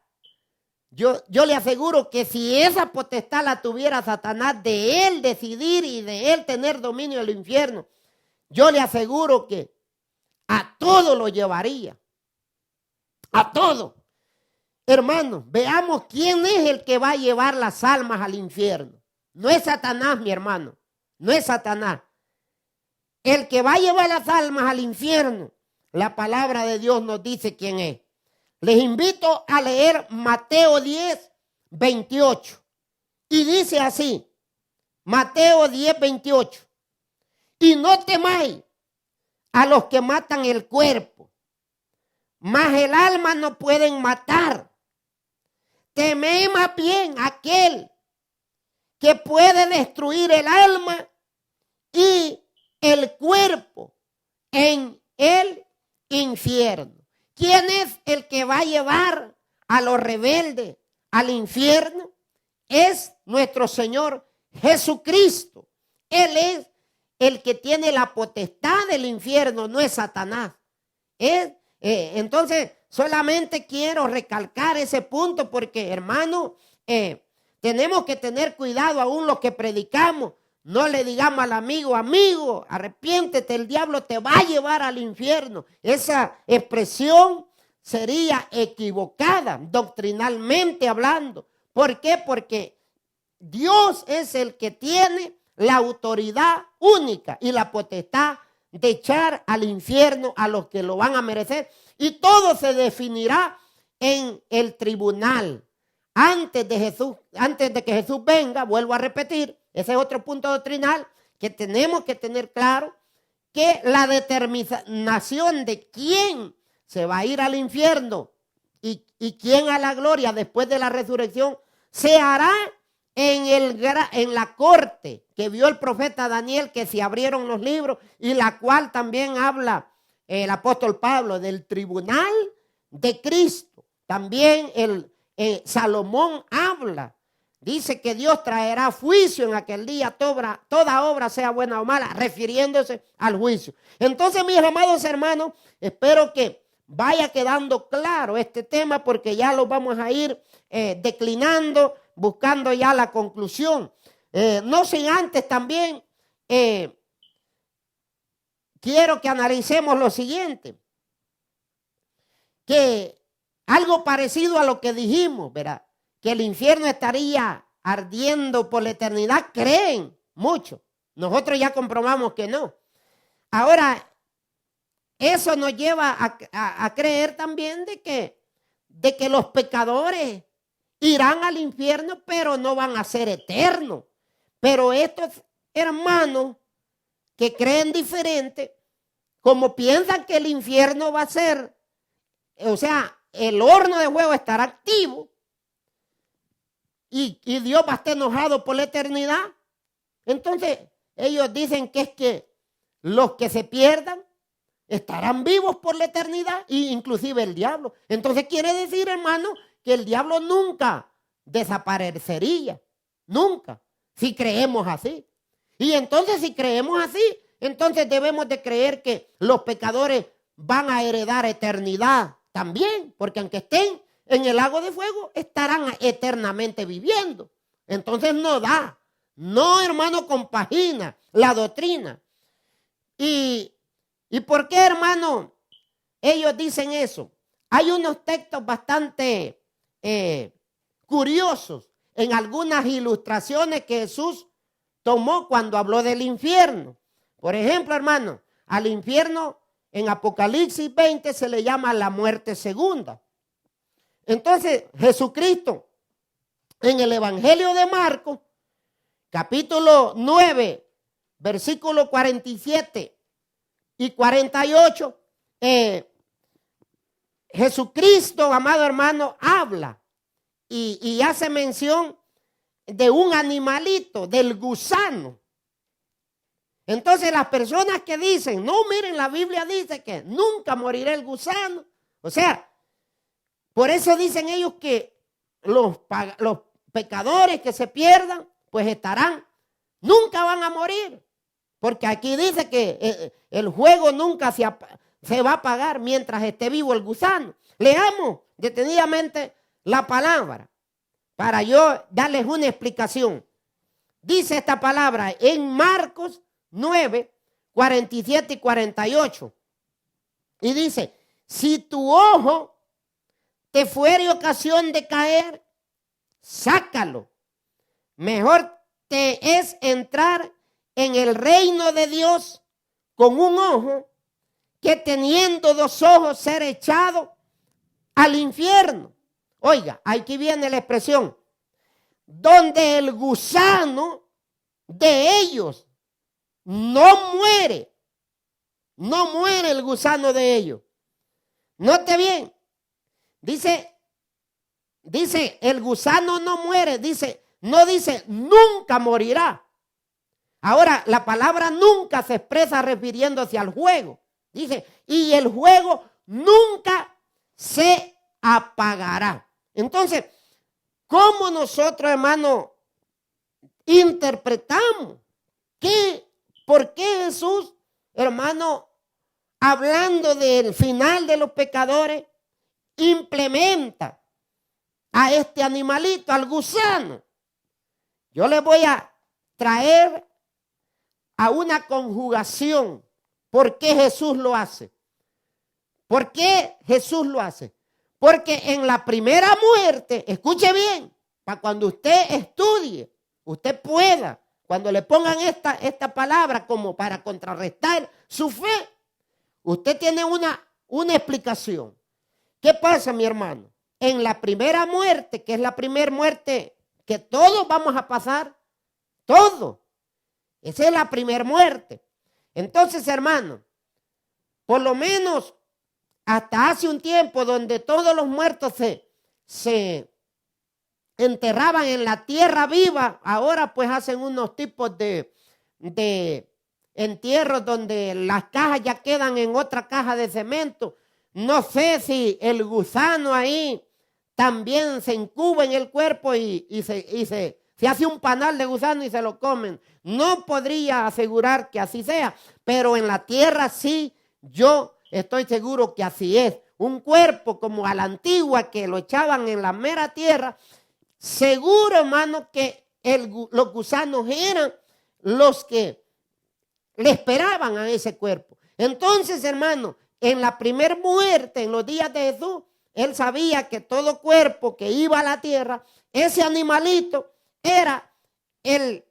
yo le aseguro que si esa potestad la tuviera Satanás de él decidir y de él tener dominio del infierno, yo le aseguro que a todo lo llevaría. A todo. Hermano, veamos quién es el que va a llevar las almas al infierno. No es Satanás, mi hermano. No es Satanás. El que va a llevar las almas al infierno, la palabra de Dios nos dice quién es. Les invito a leer Mateo 10, 28. Y dice así, Mateo 10, 28. Y no temáis a los que matan el cuerpo, mas el alma no pueden matar. Temed más bien a aquel que puede destruir el alma y el cuerpo en el infierno. ¿quién es el que va a llevar a los rebeldes al infierno? Es nuestro Señor Jesucristo. Él es el que tiene la potestad del infierno, no es Satanás. Entonces, solamente quiero recalcar ese punto porque, hermano, tenemos que tener cuidado aún lo que predicamos. No le digamos al amigo, amigo, arrepiéntete, el diablo te va a llevar al infierno. Esa expresión sería equivocada, doctrinalmente hablando. ¿Por qué? Porque Dios es el que tiene la autoridad única y la potestad de echar al infierno a los que lo van a merecer. Y todo se definirá en el tribunal. Antes de que Jesús venga, vuelvo a repetir, ese es otro punto doctrinal que tenemos que tener claro, que la determinación de quién se va a ir al infierno y quién a la gloria después de la resurrección se hará en la corte que vio el profeta Daniel, que se abrieron los libros, y la cual también habla el apóstol Pablo del tribunal de Cristo. También Salomón habla, dice que Dios traerá juicio en aquel día, toda obra sea buena o mala, refiriéndose al juicio. Entonces, mis amados hermanos, espero que vaya quedando claro este tema, porque ya lo vamos a ir declinando, buscando ya la conclusión. No sin antes también quiero que analicemos lo siguiente, que algo parecido a lo que dijimos, ¿verdad? Que el infierno estaría ardiendo por la eternidad, creen muchos. Nosotros ya comprobamos que no. Ahora, eso nos lleva a creer también de que los pecadores irán al infierno, pero no van a ser eternos. Pero estos hermanos que creen diferente, como piensan que el infierno va a ser, o sea, el horno de fuego estará activo y Dios va a estar enojado por la eternidad. Entonces, ellos dicen que es que los que se pierdan estarán vivos por la eternidad, e inclusive el diablo. Entonces quiere decir, hermano, que el diablo nunca desaparecería, nunca, si creemos así. Y entonces, si creemos así, entonces debemos de creer que los pecadores van a heredar eternidad también, porque aunque estén en el lago de fuego, estarán eternamente viviendo. Entonces no, hermano, compagina la doctrina. ¿Y por qué, hermano, ellos dicen eso? Hay unos textos bastante curiosos en algunas ilustraciones que Jesús tomó cuando habló del infierno. Por ejemplo, hermano, al infierno en Apocalipsis 20 se le llama la muerte segunda. Entonces, Jesucristo, en el Evangelio de Marcos, capítulo 9, versículo 47 y 48, Jesucristo, amado hermano, habla y hace mención de un animalito, del gusano. Entonces las personas que dicen, no, miren, la Biblia dice que nunca morirá el gusano. O sea, por eso dicen ellos que los pecadores que se pierdan, pues nunca van a morir. Porque aquí dice que el fuego nunca se va a apagar mientras esté vivo el gusano. Leamos detenidamente la palabra para yo darles una explicación. Dice esta palabra en Marcos 9, 47 y 48. Y dice, si tu ojo te fuere ocasión de caer, sácalo. Mejor te es entrar en el reino de Dios con un ojo que teniendo dos ojos ser echado al infierno. Oiga, aquí viene la expresión, donde el gusano de ellos no muere el gusano de ellos. Note bien, dice, el gusano no muere, no dice nunca morirá. Ahora, la palabra nunca se expresa refiriéndose al fuego. Dice, y el fuego nunca se apagará. Entonces, ¿cómo nosotros, hermano, interpretamos? ¿Por qué Jesús, hermano, hablando del final de los pecadores, implementa a este animalito, al gusano? Yo le voy a traer a una conjugación. ¿Por qué Jesús lo hace? ¿Por qué Jesús lo hace? Porque en la primera muerte, escuche bien, para cuando usted estudie, usted pueda, cuando le pongan esta palabra como para contrarrestar su fe, usted tiene una explicación. ¿Qué pasa, mi hermano? En la primera muerte, que es la primera muerte que todos vamos a pasar, todos. Esa es la primera muerte. Entonces, hermano, por lo menos hasta hace un tiempo donde todos los muertos se enterraban en la tierra viva, ahora pues hacen unos tipos de entierros donde las cajas ya quedan en otra caja de cemento. No sé si el gusano ahí también se incuba en el cuerpo y se hace un panal de gusano y se lo comen. No podría asegurar que así sea, pero en la tierra sí, yo estoy seguro que así es. Un cuerpo como a la antigua que lo echaban en la mera tierra, seguro, hermano, que los gusanos eran los que le esperaban a ese cuerpo. Entonces, hermano, en la primera muerte, en los días de Jesús, él sabía que todo cuerpo que iba a la tierra, ese animalito era el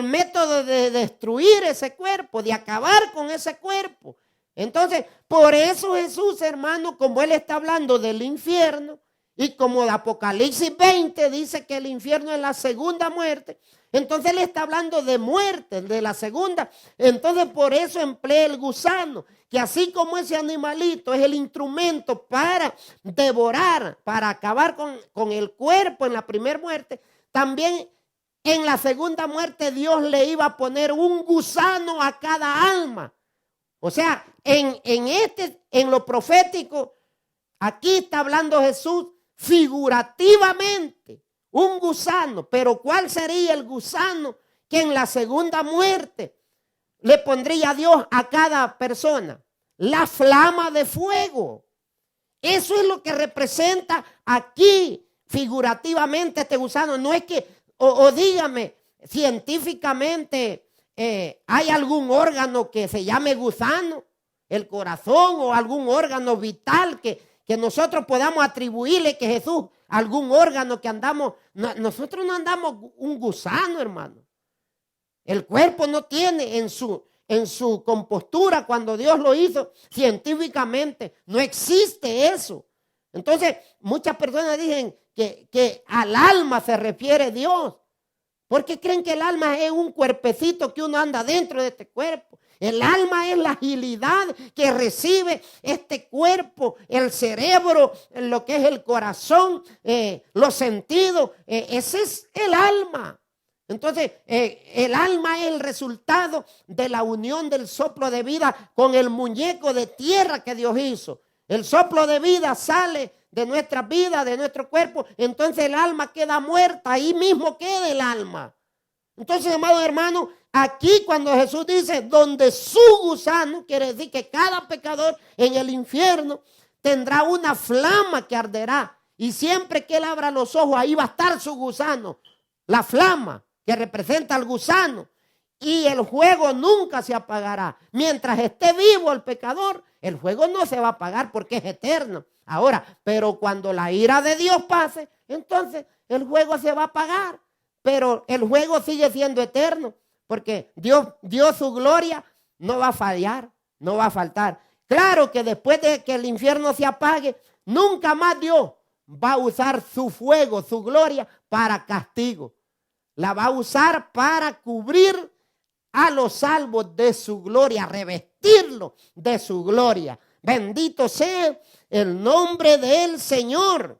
método de destruir ese cuerpo, de acabar con ese cuerpo. Entonces, por eso Jesús, hermano, como él está hablando del infierno, y como el Apocalipsis 20 dice que el infierno es la segunda muerte, entonces él está hablando de muerte, de la segunda. Entonces por eso emplea el gusano, que así como ese animalito es el instrumento para devorar, para acabar con el cuerpo en la primera muerte, también en la segunda muerte Dios le iba a poner un gusano a cada alma. O sea, en lo profético, aquí está hablando Jesús figurativamente, un gusano. Pero ¿cuál sería el gusano que en la segunda muerte le pondría Dios a cada persona? La flama de fuego. Eso es lo que representa aquí figurativamente este gusano. No es que, o dígame, científicamente hay algún órgano que se llame gusano, el corazón o algún órgano vital que nosotros podamos atribuirle que Jesús, algún órgano que andamos, nosotros no andamos un gusano, hermano. El cuerpo no tiene en su compostura cuando Dios lo hizo científicamente, no existe eso. Entonces muchas personas dicen que al alma se refiere Dios, porque creen que el alma es un cuerpecito que uno anda dentro de este cuerpo. El alma es la agilidad que recibe este cuerpo, el cerebro, lo que es el corazón, los sentidos. Ese es el alma. Entonces, el alma es el resultado de la unión del soplo de vida con el muñeco de tierra que Dios hizo. El soplo de vida sale de nuestra vida, de nuestro cuerpo. Entonces el alma queda muerta. Ahí mismo queda el alma. Entonces, amados hermanos, aquí cuando Jesús dice donde su gusano, quiere decir que cada pecador en el infierno tendrá una flama que arderá. Y siempre que él abra los ojos, ahí va a estar su gusano. La flama que representa al gusano. Y el fuego nunca se apagará. Mientras esté vivo el pecador, el fuego no se va a apagar porque es eterno. Ahora, pero cuando la ira de Dios pase, entonces el fuego se va a apagar. Pero el fuego sigue siendo eterno. Porque Dios, su gloria no va a fallar, no va a faltar. Claro que después de que el infierno se apague, nunca más Dios va a usar su fuego, su gloria para castigo. La va a usar para cubrir a los salvos de su gloria, revestirlo de su gloria. Bendito sea el nombre del Señor.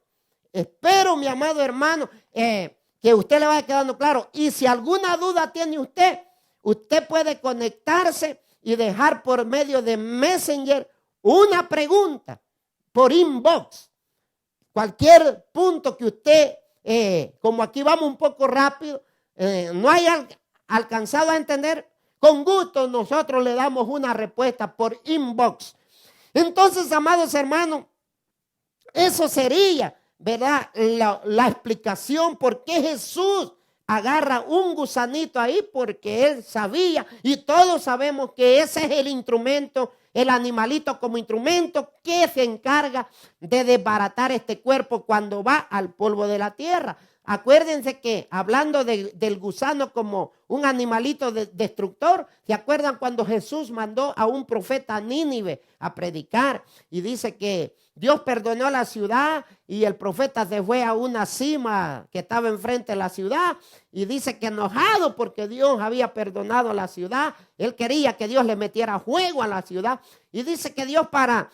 Espero, mi amado hermano, que usted le vaya quedando claro. Y si alguna duda tiene usted puede conectarse y dejar por medio de Messenger una pregunta. por inbox. Cualquier punto que usted, como aquí vamos un poco rápido, no haya alcanzado a entender, con gusto nosotros le damos una respuesta por inbox. Entonces, amados hermanos, eso sería, ¿verdad? La explicación por qué Jesús agarra un gusanito ahí, porque él sabía, y todos sabemos que ese es el instrumento, el animalito como instrumento que se encarga de desbaratar este cuerpo cuando va al polvo de la tierra. Acuérdense que hablando del gusano como un animalito destructor, ¿se acuerdan cuando Jesús mandó a un profeta a Nínive a predicar? Y dice que Dios perdonó la ciudad y el profeta se fue a una cima que estaba enfrente de la ciudad y dice que enojado porque Dios había perdonado la ciudad, él quería que Dios le metiera fuego a la ciudad y dice que Dios para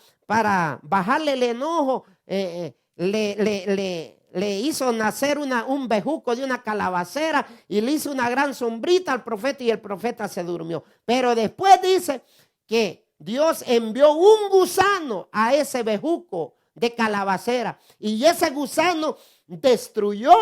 bajarle el enojo le hizo nacer un bejuco de una calabacera y le hizo una gran sombrita al profeta y el profeta se durmió. Pero después dice que Dios envió un gusano a ese bejuco de calabacera y ese gusano destruyó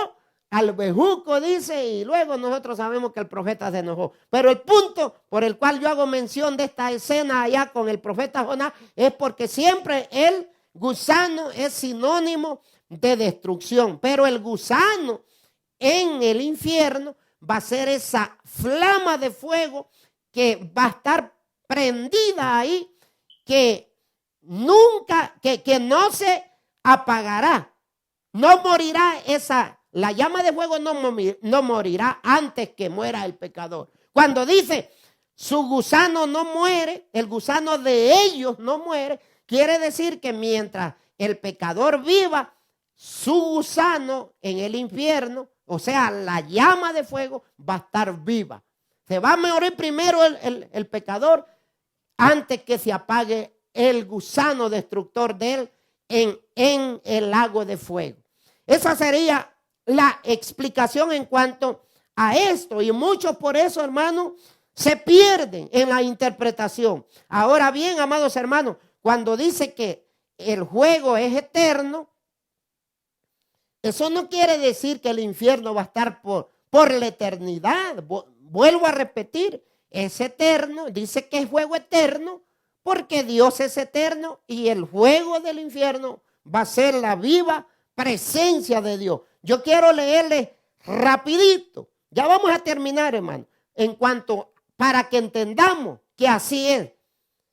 al bejuco, dice, y luego nosotros sabemos que el profeta se enojó. Pero el punto por el cual yo hago mención de esta escena allá con el profeta Jonás es porque siempre el gusano es sinónimo de destrucción, pero el gusano en el infierno va a ser esa flama de fuego que va a estar prendida ahí, que nunca, que no se apagará, no morirá la llama de fuego no morirá antes que muera el pecador. Cuando dice su gusano no muere, el gusano de ellos no muere, quiere decir que mientras el pecador viva, su gusano en el infierno, o sea, la llama de fuego va a estar viva. Se va a morir primero el pecador antes que se apague el gusano destructor de él en el lago de fuego. Esa sería la explicación en cuanto a esto. Y muchos por eso, hermanos, se pierden en la interpretación. Ahora bien, amados hermanos, cuando dice que el fuego es eterno, eso no quiere decir que el infierno va a estar por la eternidad. Vuelvo a repetir, es eterno, dice que es fuego eterno, porque Dios es eterno y el fuego del infierno va a ser la viva presencia de Dios. Yo quiero leerle rapidito, ya vamos a terminar, hermano, para que entendamos que así es,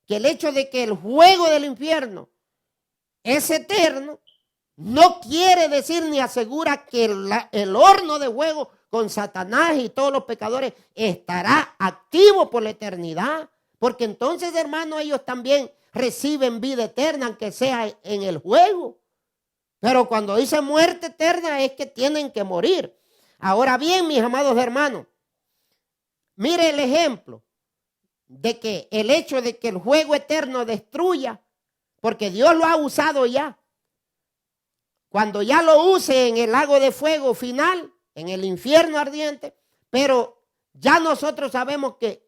que el hecho de que el fuego del infierno es eterno, no quiere decir ni asegura que el horno de fuego con Satanás y todos los pecadores estará activo por la eternidad. Porque entonces, hermano, ellos también reciben vida eterna, aunque sea en el fuego. Pero cuando dice muerte eterna es que tienen que morir. Ahora bien, mis amados hermanos, mire el ejemplo de que el hecho de que el fuego eterno destruya, porque Dios lo ha usado ya. Cuando ya lo use en el lago de fuego final, en el infierno ardiente, pero ya nosotros sabemos que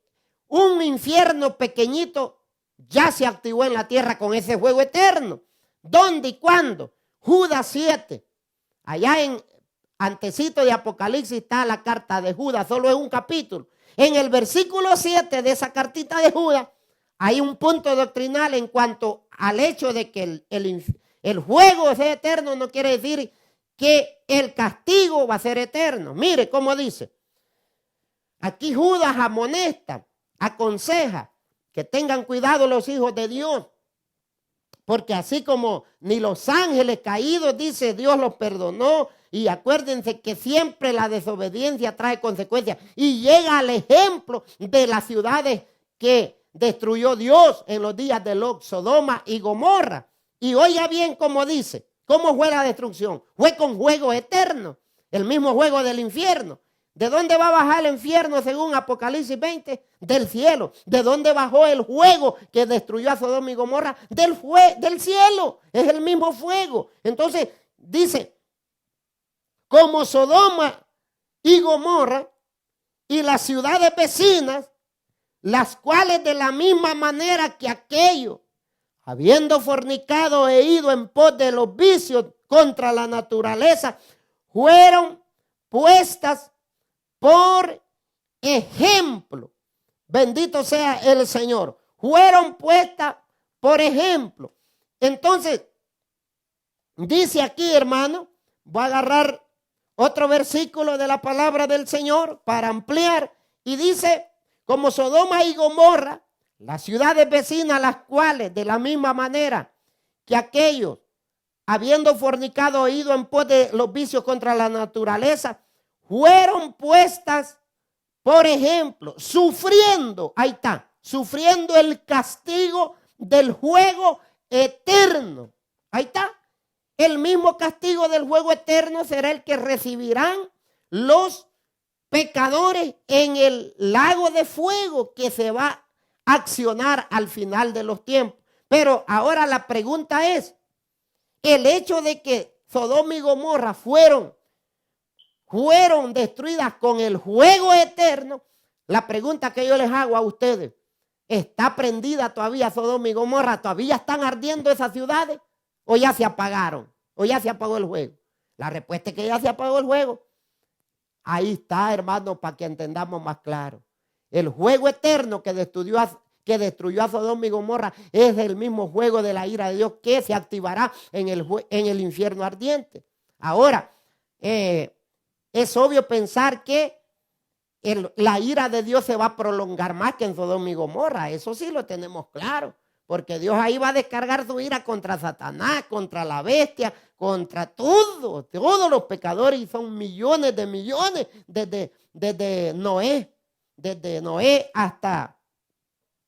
un infierno pequeñito ya se activó en la tierra con ese fuego eterno. ¿Dónde y cuándo? Judas 7. Allá antecito de Apocalipsis está la carta de Judas, solo es un capítulo. En el versículo 7 de esa cartita de Judas hay un punto doctrinal en cuanto al hecho de que el fuego sea eterno, no quiere decir que el castigo va a ser eterno. Mire cómo dice. Aquí Judas amonesta, aconseja que tengan cuidado los hijos de Dios, porque así como ni los ángeles caídos, dice, Dios los perdonó, y acuérdense que siempre la desobediencia trae consecuencias, y llega al ejemplo de las ciudades que destruyó Dios en los días de Lot, Sodoma y Gomorra. Y oiga bien cómo dice, ¿cómo fue la destrucción? Fue con fuego eterno, el mismo fuego del infierno. ¿De dónde va a bajar el infierno según Apocalipsis 20? Del cielo. ¿De dónde bajó el fuego que destruyó a Sodoma y Gomorra? Del cielo. Es el mismo fuego. Entonces dice, como Sodoma y Gomorra y las ciudades vecinas, las cuales de la misma manera que aquello habiendo fornicado e ido en pos de los vicios contra la naturaleza, fueron puestas por ejemplo. Bendito sea el Señor. Fueron puestas por ejemplo. Entonces, dice aquí, hermano, voy a agarrar otro versículo de la palabra del Señor para ampliar. Y dice, como Sodoma y Gomorra, las ciudades vecinas, las cuales de la misma manera que aquellos, habiendo fornicado, ido en pos de los vicios contra la naturaleza, fueron puestas por ejemplo, sufriendo, ahí está, sufriendo el castigo del fuego eterno. Ahí está. El mismo castigo del fuego eterno será el que recibirán los pecadores en el lago de fuego que se va a accionar al final de los tiempos. Pero ahora la pregunta es, el hecho de que Sodoma y Gomorra fueron destruidas con el fuego eterno, la pregunta que yo les hago a ustedes, ¿está prendida todavía Sodoma y Gomorra? ¿Todavía están ardiendo esas ciudades? ¿O ya se apagaron? ¿O ya se apagó el fuego? La respuesta es que ya se apagó el fuego. Ahí está, hermano, para que entendamos más claro. El fuego eterno que destruyó a Sodoma y Gomorra es el mismo fuego de la ira de Dios que se activará en el infierno ardiente. Ahora, es obvio pensar que la ira de Dios se va a prolongar más que en Sodoma y Gomorra. Eso sí lo tenemos claro. Porque Dios ahí va a descargar su ira contra Satanás, contra la bestia, contra todos los pecadores. Y son millones de millones desde Noé hasta,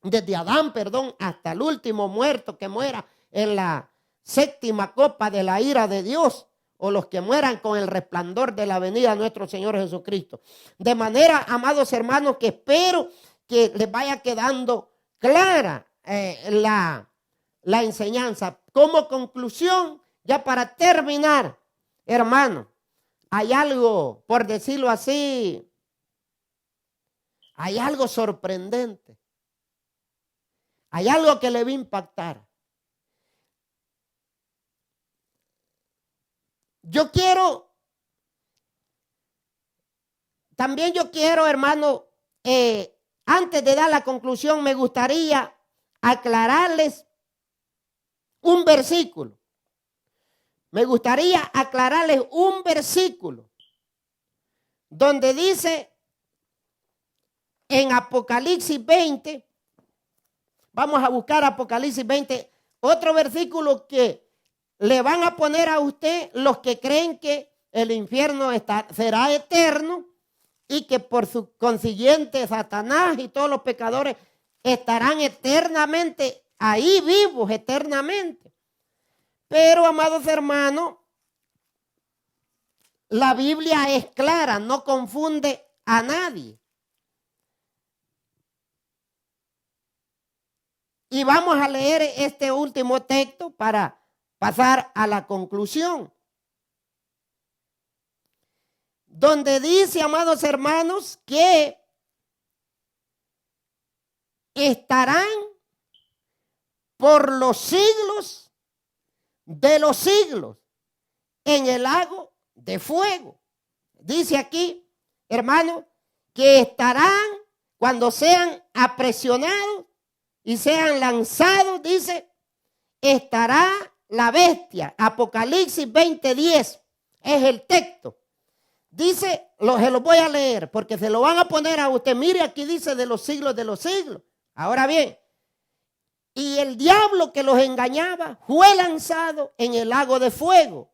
desde Adán, hasta el último muerto que muera en la séptima copa de la ira de Dios. O los que mueran con el resplandor de la venida de nuestro Señor Jesucristo. De manera, amados hermanos, que espero que les vaya quedando clara la enseñanza. Como conclusión, ya para terminar, hermano, hay algo, por decirlo así, hay algo sorprendente. Hay algo que le va a impactar. Yo quiero, hermano, antes de dar la conclusión, me gustaría aclararles un versículo. Donde dice en Apocalipsis 20, vamos a buscar Apocalipsis 20, otro versículo que le van a poner a usted los que creen que el infierno será eterno y que por su consiguiente Satanás y todos los pecadores estarán eternamente ahí vivos, eternamente. Pero, amados hermanos, la Biblia es clara, no confunde a nadie. Y vamos a leer este último texto para pasar a la conclusión. Donde dice, amados hermanos, que estarán por los siglos de los siglos en el lago de fuego. Dice aquí, hermano, que estarán cuando sean apresionados y sean lanzados, dice, estará la bestia. Apocalipsis 20:10 es el texto. Dice, se lo voy a leer porque se lo van a poner a usted. Mire, aquí dice de los siglos de los siglos. Ahora bien, y el diablo que los engañaba fue lanzado en el lago de fuego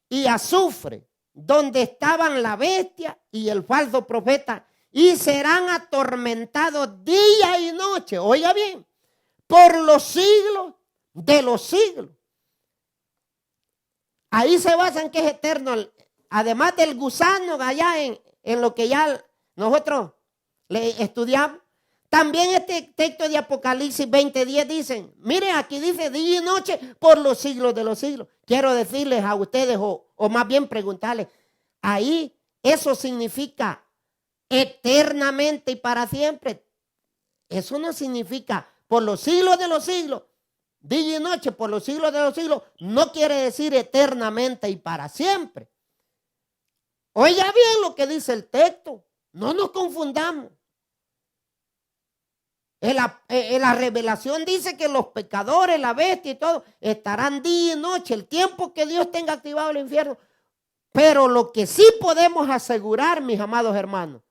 y azufre, donde estaban la bestia y el falso profeta, y serán atormentados día y noche. Oiga bien, por los siglos de los siglos. Ahí se basan que es eterno. Además del gusano allá en lo que ya nosotros le estudiamos. También este texto de Apocalipsis 20:10 dicen, miren, aquí dice día y noche por los siglos de los siglos. Quiero decirles a ustedes, o más bien preguntarles, ahí eso significa eternamente y para siempre. Eso no significa por los siglos de los siglos. día y noche por los siglos de los siglos, no quiere decir eternamente y para siempre. Oiga bien lo que dice el texto, no nos confundamos. En la revelación dice que los pecadores, la bestia y todo, estarán día y noche, el tiempo que Dios tenga activado el infierno. Pero lo que sí podemos asegurar, mis amados hermanos,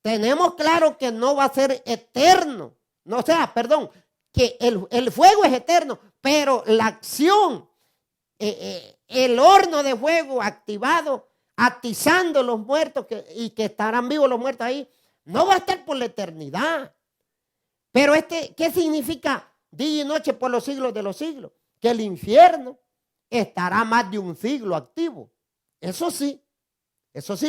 tenemos claro que no va a ser eterno. Que el fuego es eterno, pero la acción, el horno de fuego activado, atizando los muertos y que estarán vivos los muertos ahí, no va a estar por la eternidad. Pero ¿qué significa día y noche por los siglos de los siglos? Que el infierno estará más de un siglo activo. Eso sí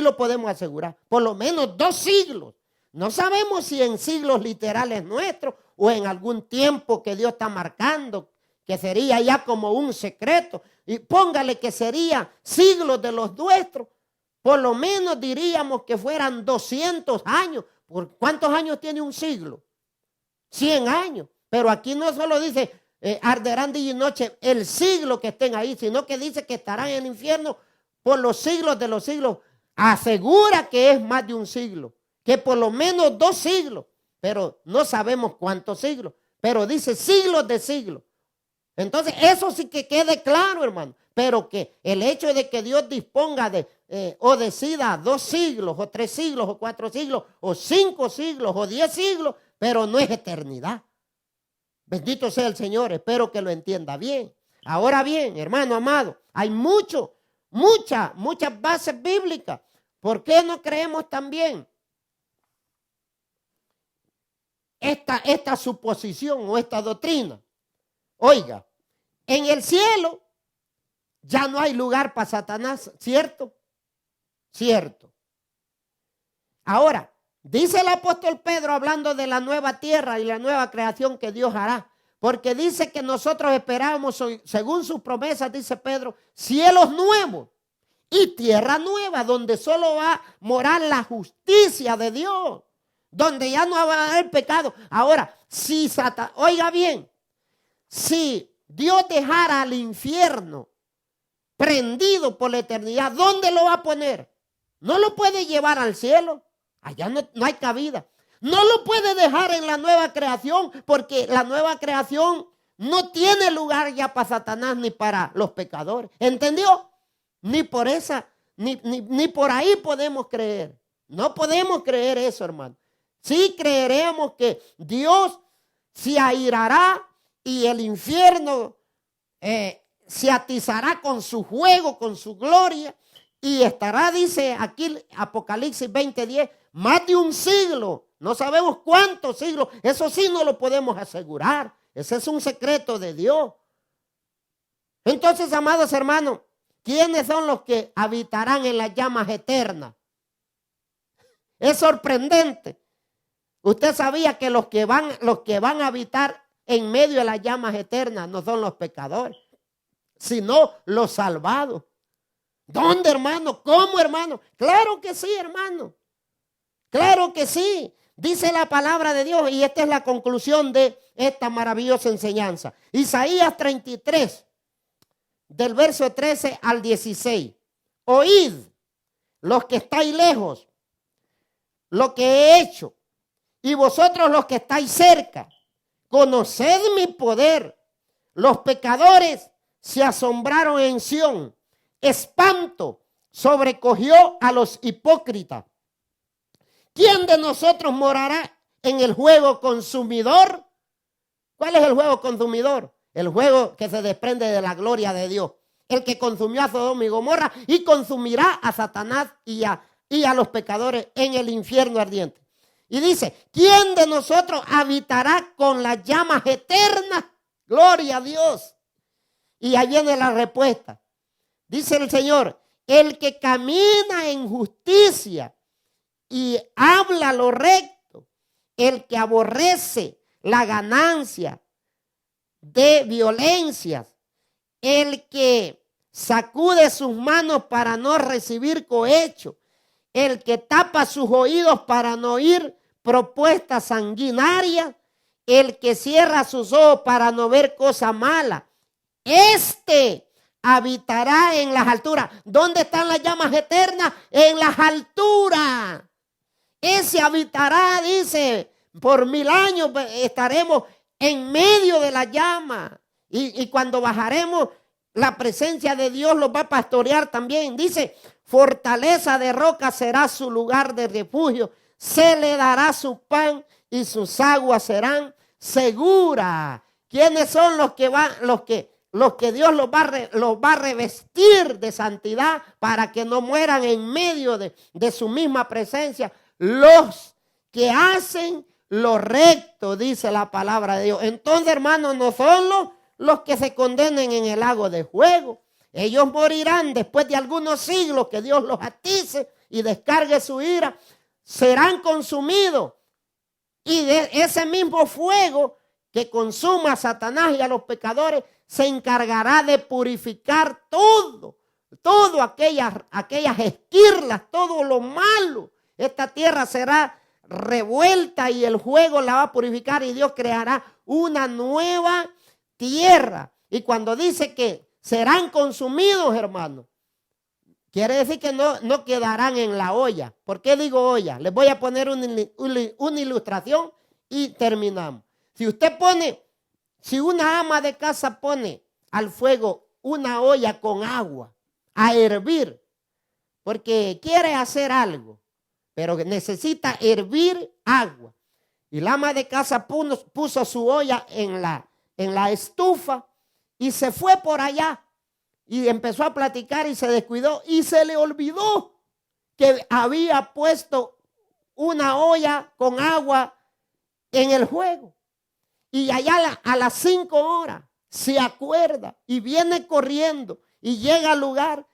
lo podemos asegurar. Por lo menos 2 siglos. No sabemos si en siglos literales nuestros o en algún tiempo que Dios está marcando, que sería ya como un secreto. Y póngale que sería siglos de los nuestros. Por lo menos diríamos que fueran 200 años. ¿Por cuántos años tiene un siglo? 100 años. Pero aquí no solo dice arderán día y noche el siglo que estén ahí, sino que dice que estarán en el infierno por los siglos de los siglos. Asegura que es más de un siglo, que por lo menos 2 siglos, pero no sabemos cuántos siglos, pero dice siglos de siglos. Entonces eso sí que quede claro, hermano, pero que el hecho de que Dios disponga o decida 2 siglos o 3 siglos o 4 siglos o 5 siglos o 10 siglos, pero no es eternidad. Bendito sea el Señor, espero que lo entienda bien. Ahora bien, hermano amado, hay muchas bases bíblicas. ¿Por qué no creemos también esta suposición o esta doctrina? Oiga, en el cielo ya no hay lugar para Satanás, ¿cierto? Cierto. Ahora, dice el apóstol Pedro hablando de la nueva tierra y la nueva creación que Dios hará, porque dice que nosotros esperamos, según sus promesas, dice Pedro, cielos nuevos y tierra nueva, donde solo va a morar la justicia de Dios, donde ya no va a haber pecado. Ahora, oiga bien, si Dios dejara al infierno prendido por la eternidad, ¿dónde lo va a poner? No lo puede llevar al cielo, allá no hay cabida. No lo puede dejar en la nueva creación, porque la nueva creación no tiene lugar ya para Satanás ni para los pecadores. ¿Entendió? Ni por ahí podemos creer. No podemos creer eso, hermano. Sí creeremos que Dios se airará y el infierno se atizará con su fuego, con su gloria, y estará, dice aquí Apocalipsis 20:10, más de un siglo. No sabemos cuántos siglos. Eso sí no lo podemos asegurar. Ese es un secreto de Dios. Entonces, amados hermanos, ¿quiénes son los que habitarán en las llamas eternas? Es sorprendente. Usted sabía que los que van a habitar en medio de las llamas eternas no son los pecadores, sino los salvados. ¿Dónde, hermano? ¿Cómo, hermano? Claro que sí, hermano. Claro que sí. Dice la palabra de Dios, y esta es la conclusión de esta maravillosa enseñanza. Isaías 33, del verso 13 al 16. Oíd, los que estáis lejos, lo que he hecho, y vosotros los que estáis cerca, conoced mi poder. Los pecadores se asombraron en Sión. Espanto sobrecogió a los hipócritas. ¿Quién de nosotros morará en el fuego consumidor? ¿Cuál es el fuego consumidor? El fuego que se desprende de la gloria de Dios. El que consumió a Sodoma y Gomorra y consumirá a Satanás y a los pecadores en el infierno ardiente. Y dice, ¿quién de nosotros habitará con las llamas eternas? Gloria a Dios. Y ahí viene la respuesta. Dice el Señor, el que camina en justicia y habla lo recto, el que aborrece la ganancia de violencias, el que sacude sus manos para no recibir cohecho, el que tapa sus oídos para no oír propuestas sanguinarias, el que cierra sus ojos para no ver cosa mala, este habitará en las alturas. ¿Dónde están las llamas eternas? En las alturas. Ese habitará, dice, por 1000 años estaremos en medio de la llama. Y cuando bajaremos, la presencia de Dios los va a pastorear también. Dice, fortaleza de roca será su lugar de refugio. Se le dará su pan y sus aguas serán seguras. ¿Quiénes son los que Dios los va a revestir de santidad para que no mueran en medio de su misma presencia? Los que hacen lo recto, dice la palabra de Dios. Entonces, hermanos, no son los que se condenen en el lago de fuego. Ellos morirán después de algunos siglos que Dios los atice y descargue su ira. Serán consumidos. Y de ese mismo fuego que consuma a Satanás y a los pecadores se encargará de purificar todo aquellas esquirlas, todo lo malo. Esta tierra será revuelta y el fuego la va a purificar y Dios creará una nueva tierra. Y cuando dice que serán consumidos, hermanos, quiere decir que no quedarán en la olla. ¿Por qué digo olla? Les voy a poner una ilustración y terminamos. Si una ama de casa pone al fuego una olla con agua a hervir, porque quiere hacer algo, pero necesita hervir agua. Y la ama de casa puso su olla en la estufa y se fue por allá. Y empezó a platicar y se descuidó y se le olvidó que había puesto una olla con agua en el fuego. Y allá a las 5 horas se acuerda y viene corriendo y llega al lugar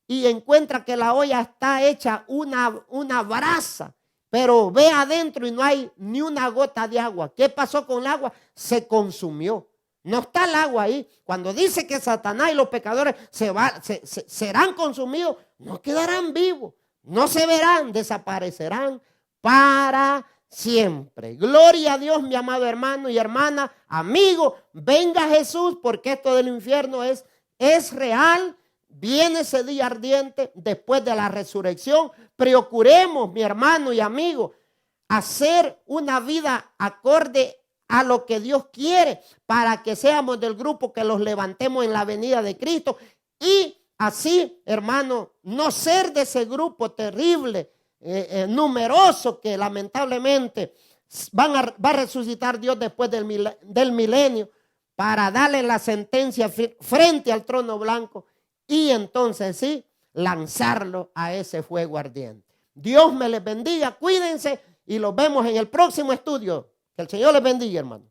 y encuentra que la olla está hecha una brasa, pero ve adentro y no hay ni una gota de agua. ¿Qué pasó con el agua? Se consumió. No está el agua ahí. Cuando dice que Satanás y los pecadores serán consumidos, no quedarán vivos, no se verán, desaparecerán para siempre. Gloria a Dios, mi amado hermano y hermana, amigo, venga Jesús, porque esto del infierno es real. Viene ese día ardiente después de la resurrección. Procuremos, mi hermano y amigo, hacer una vida acorde a lo que Dios quiere para que seamos del grupo que los levantemos en la venida de Cristo y así, hermano, no ser de ese grupo terrible, numeroso que lamentablemente va a resucitar Dios después del milenio para darle la sentencia frente al trono blanco y entonces sí, lanzarlo a ese fuego ardiente. Dios me les bendiga, cuídense y los vemos en el próximo estudio. Que el Señor les bendiga, hermano.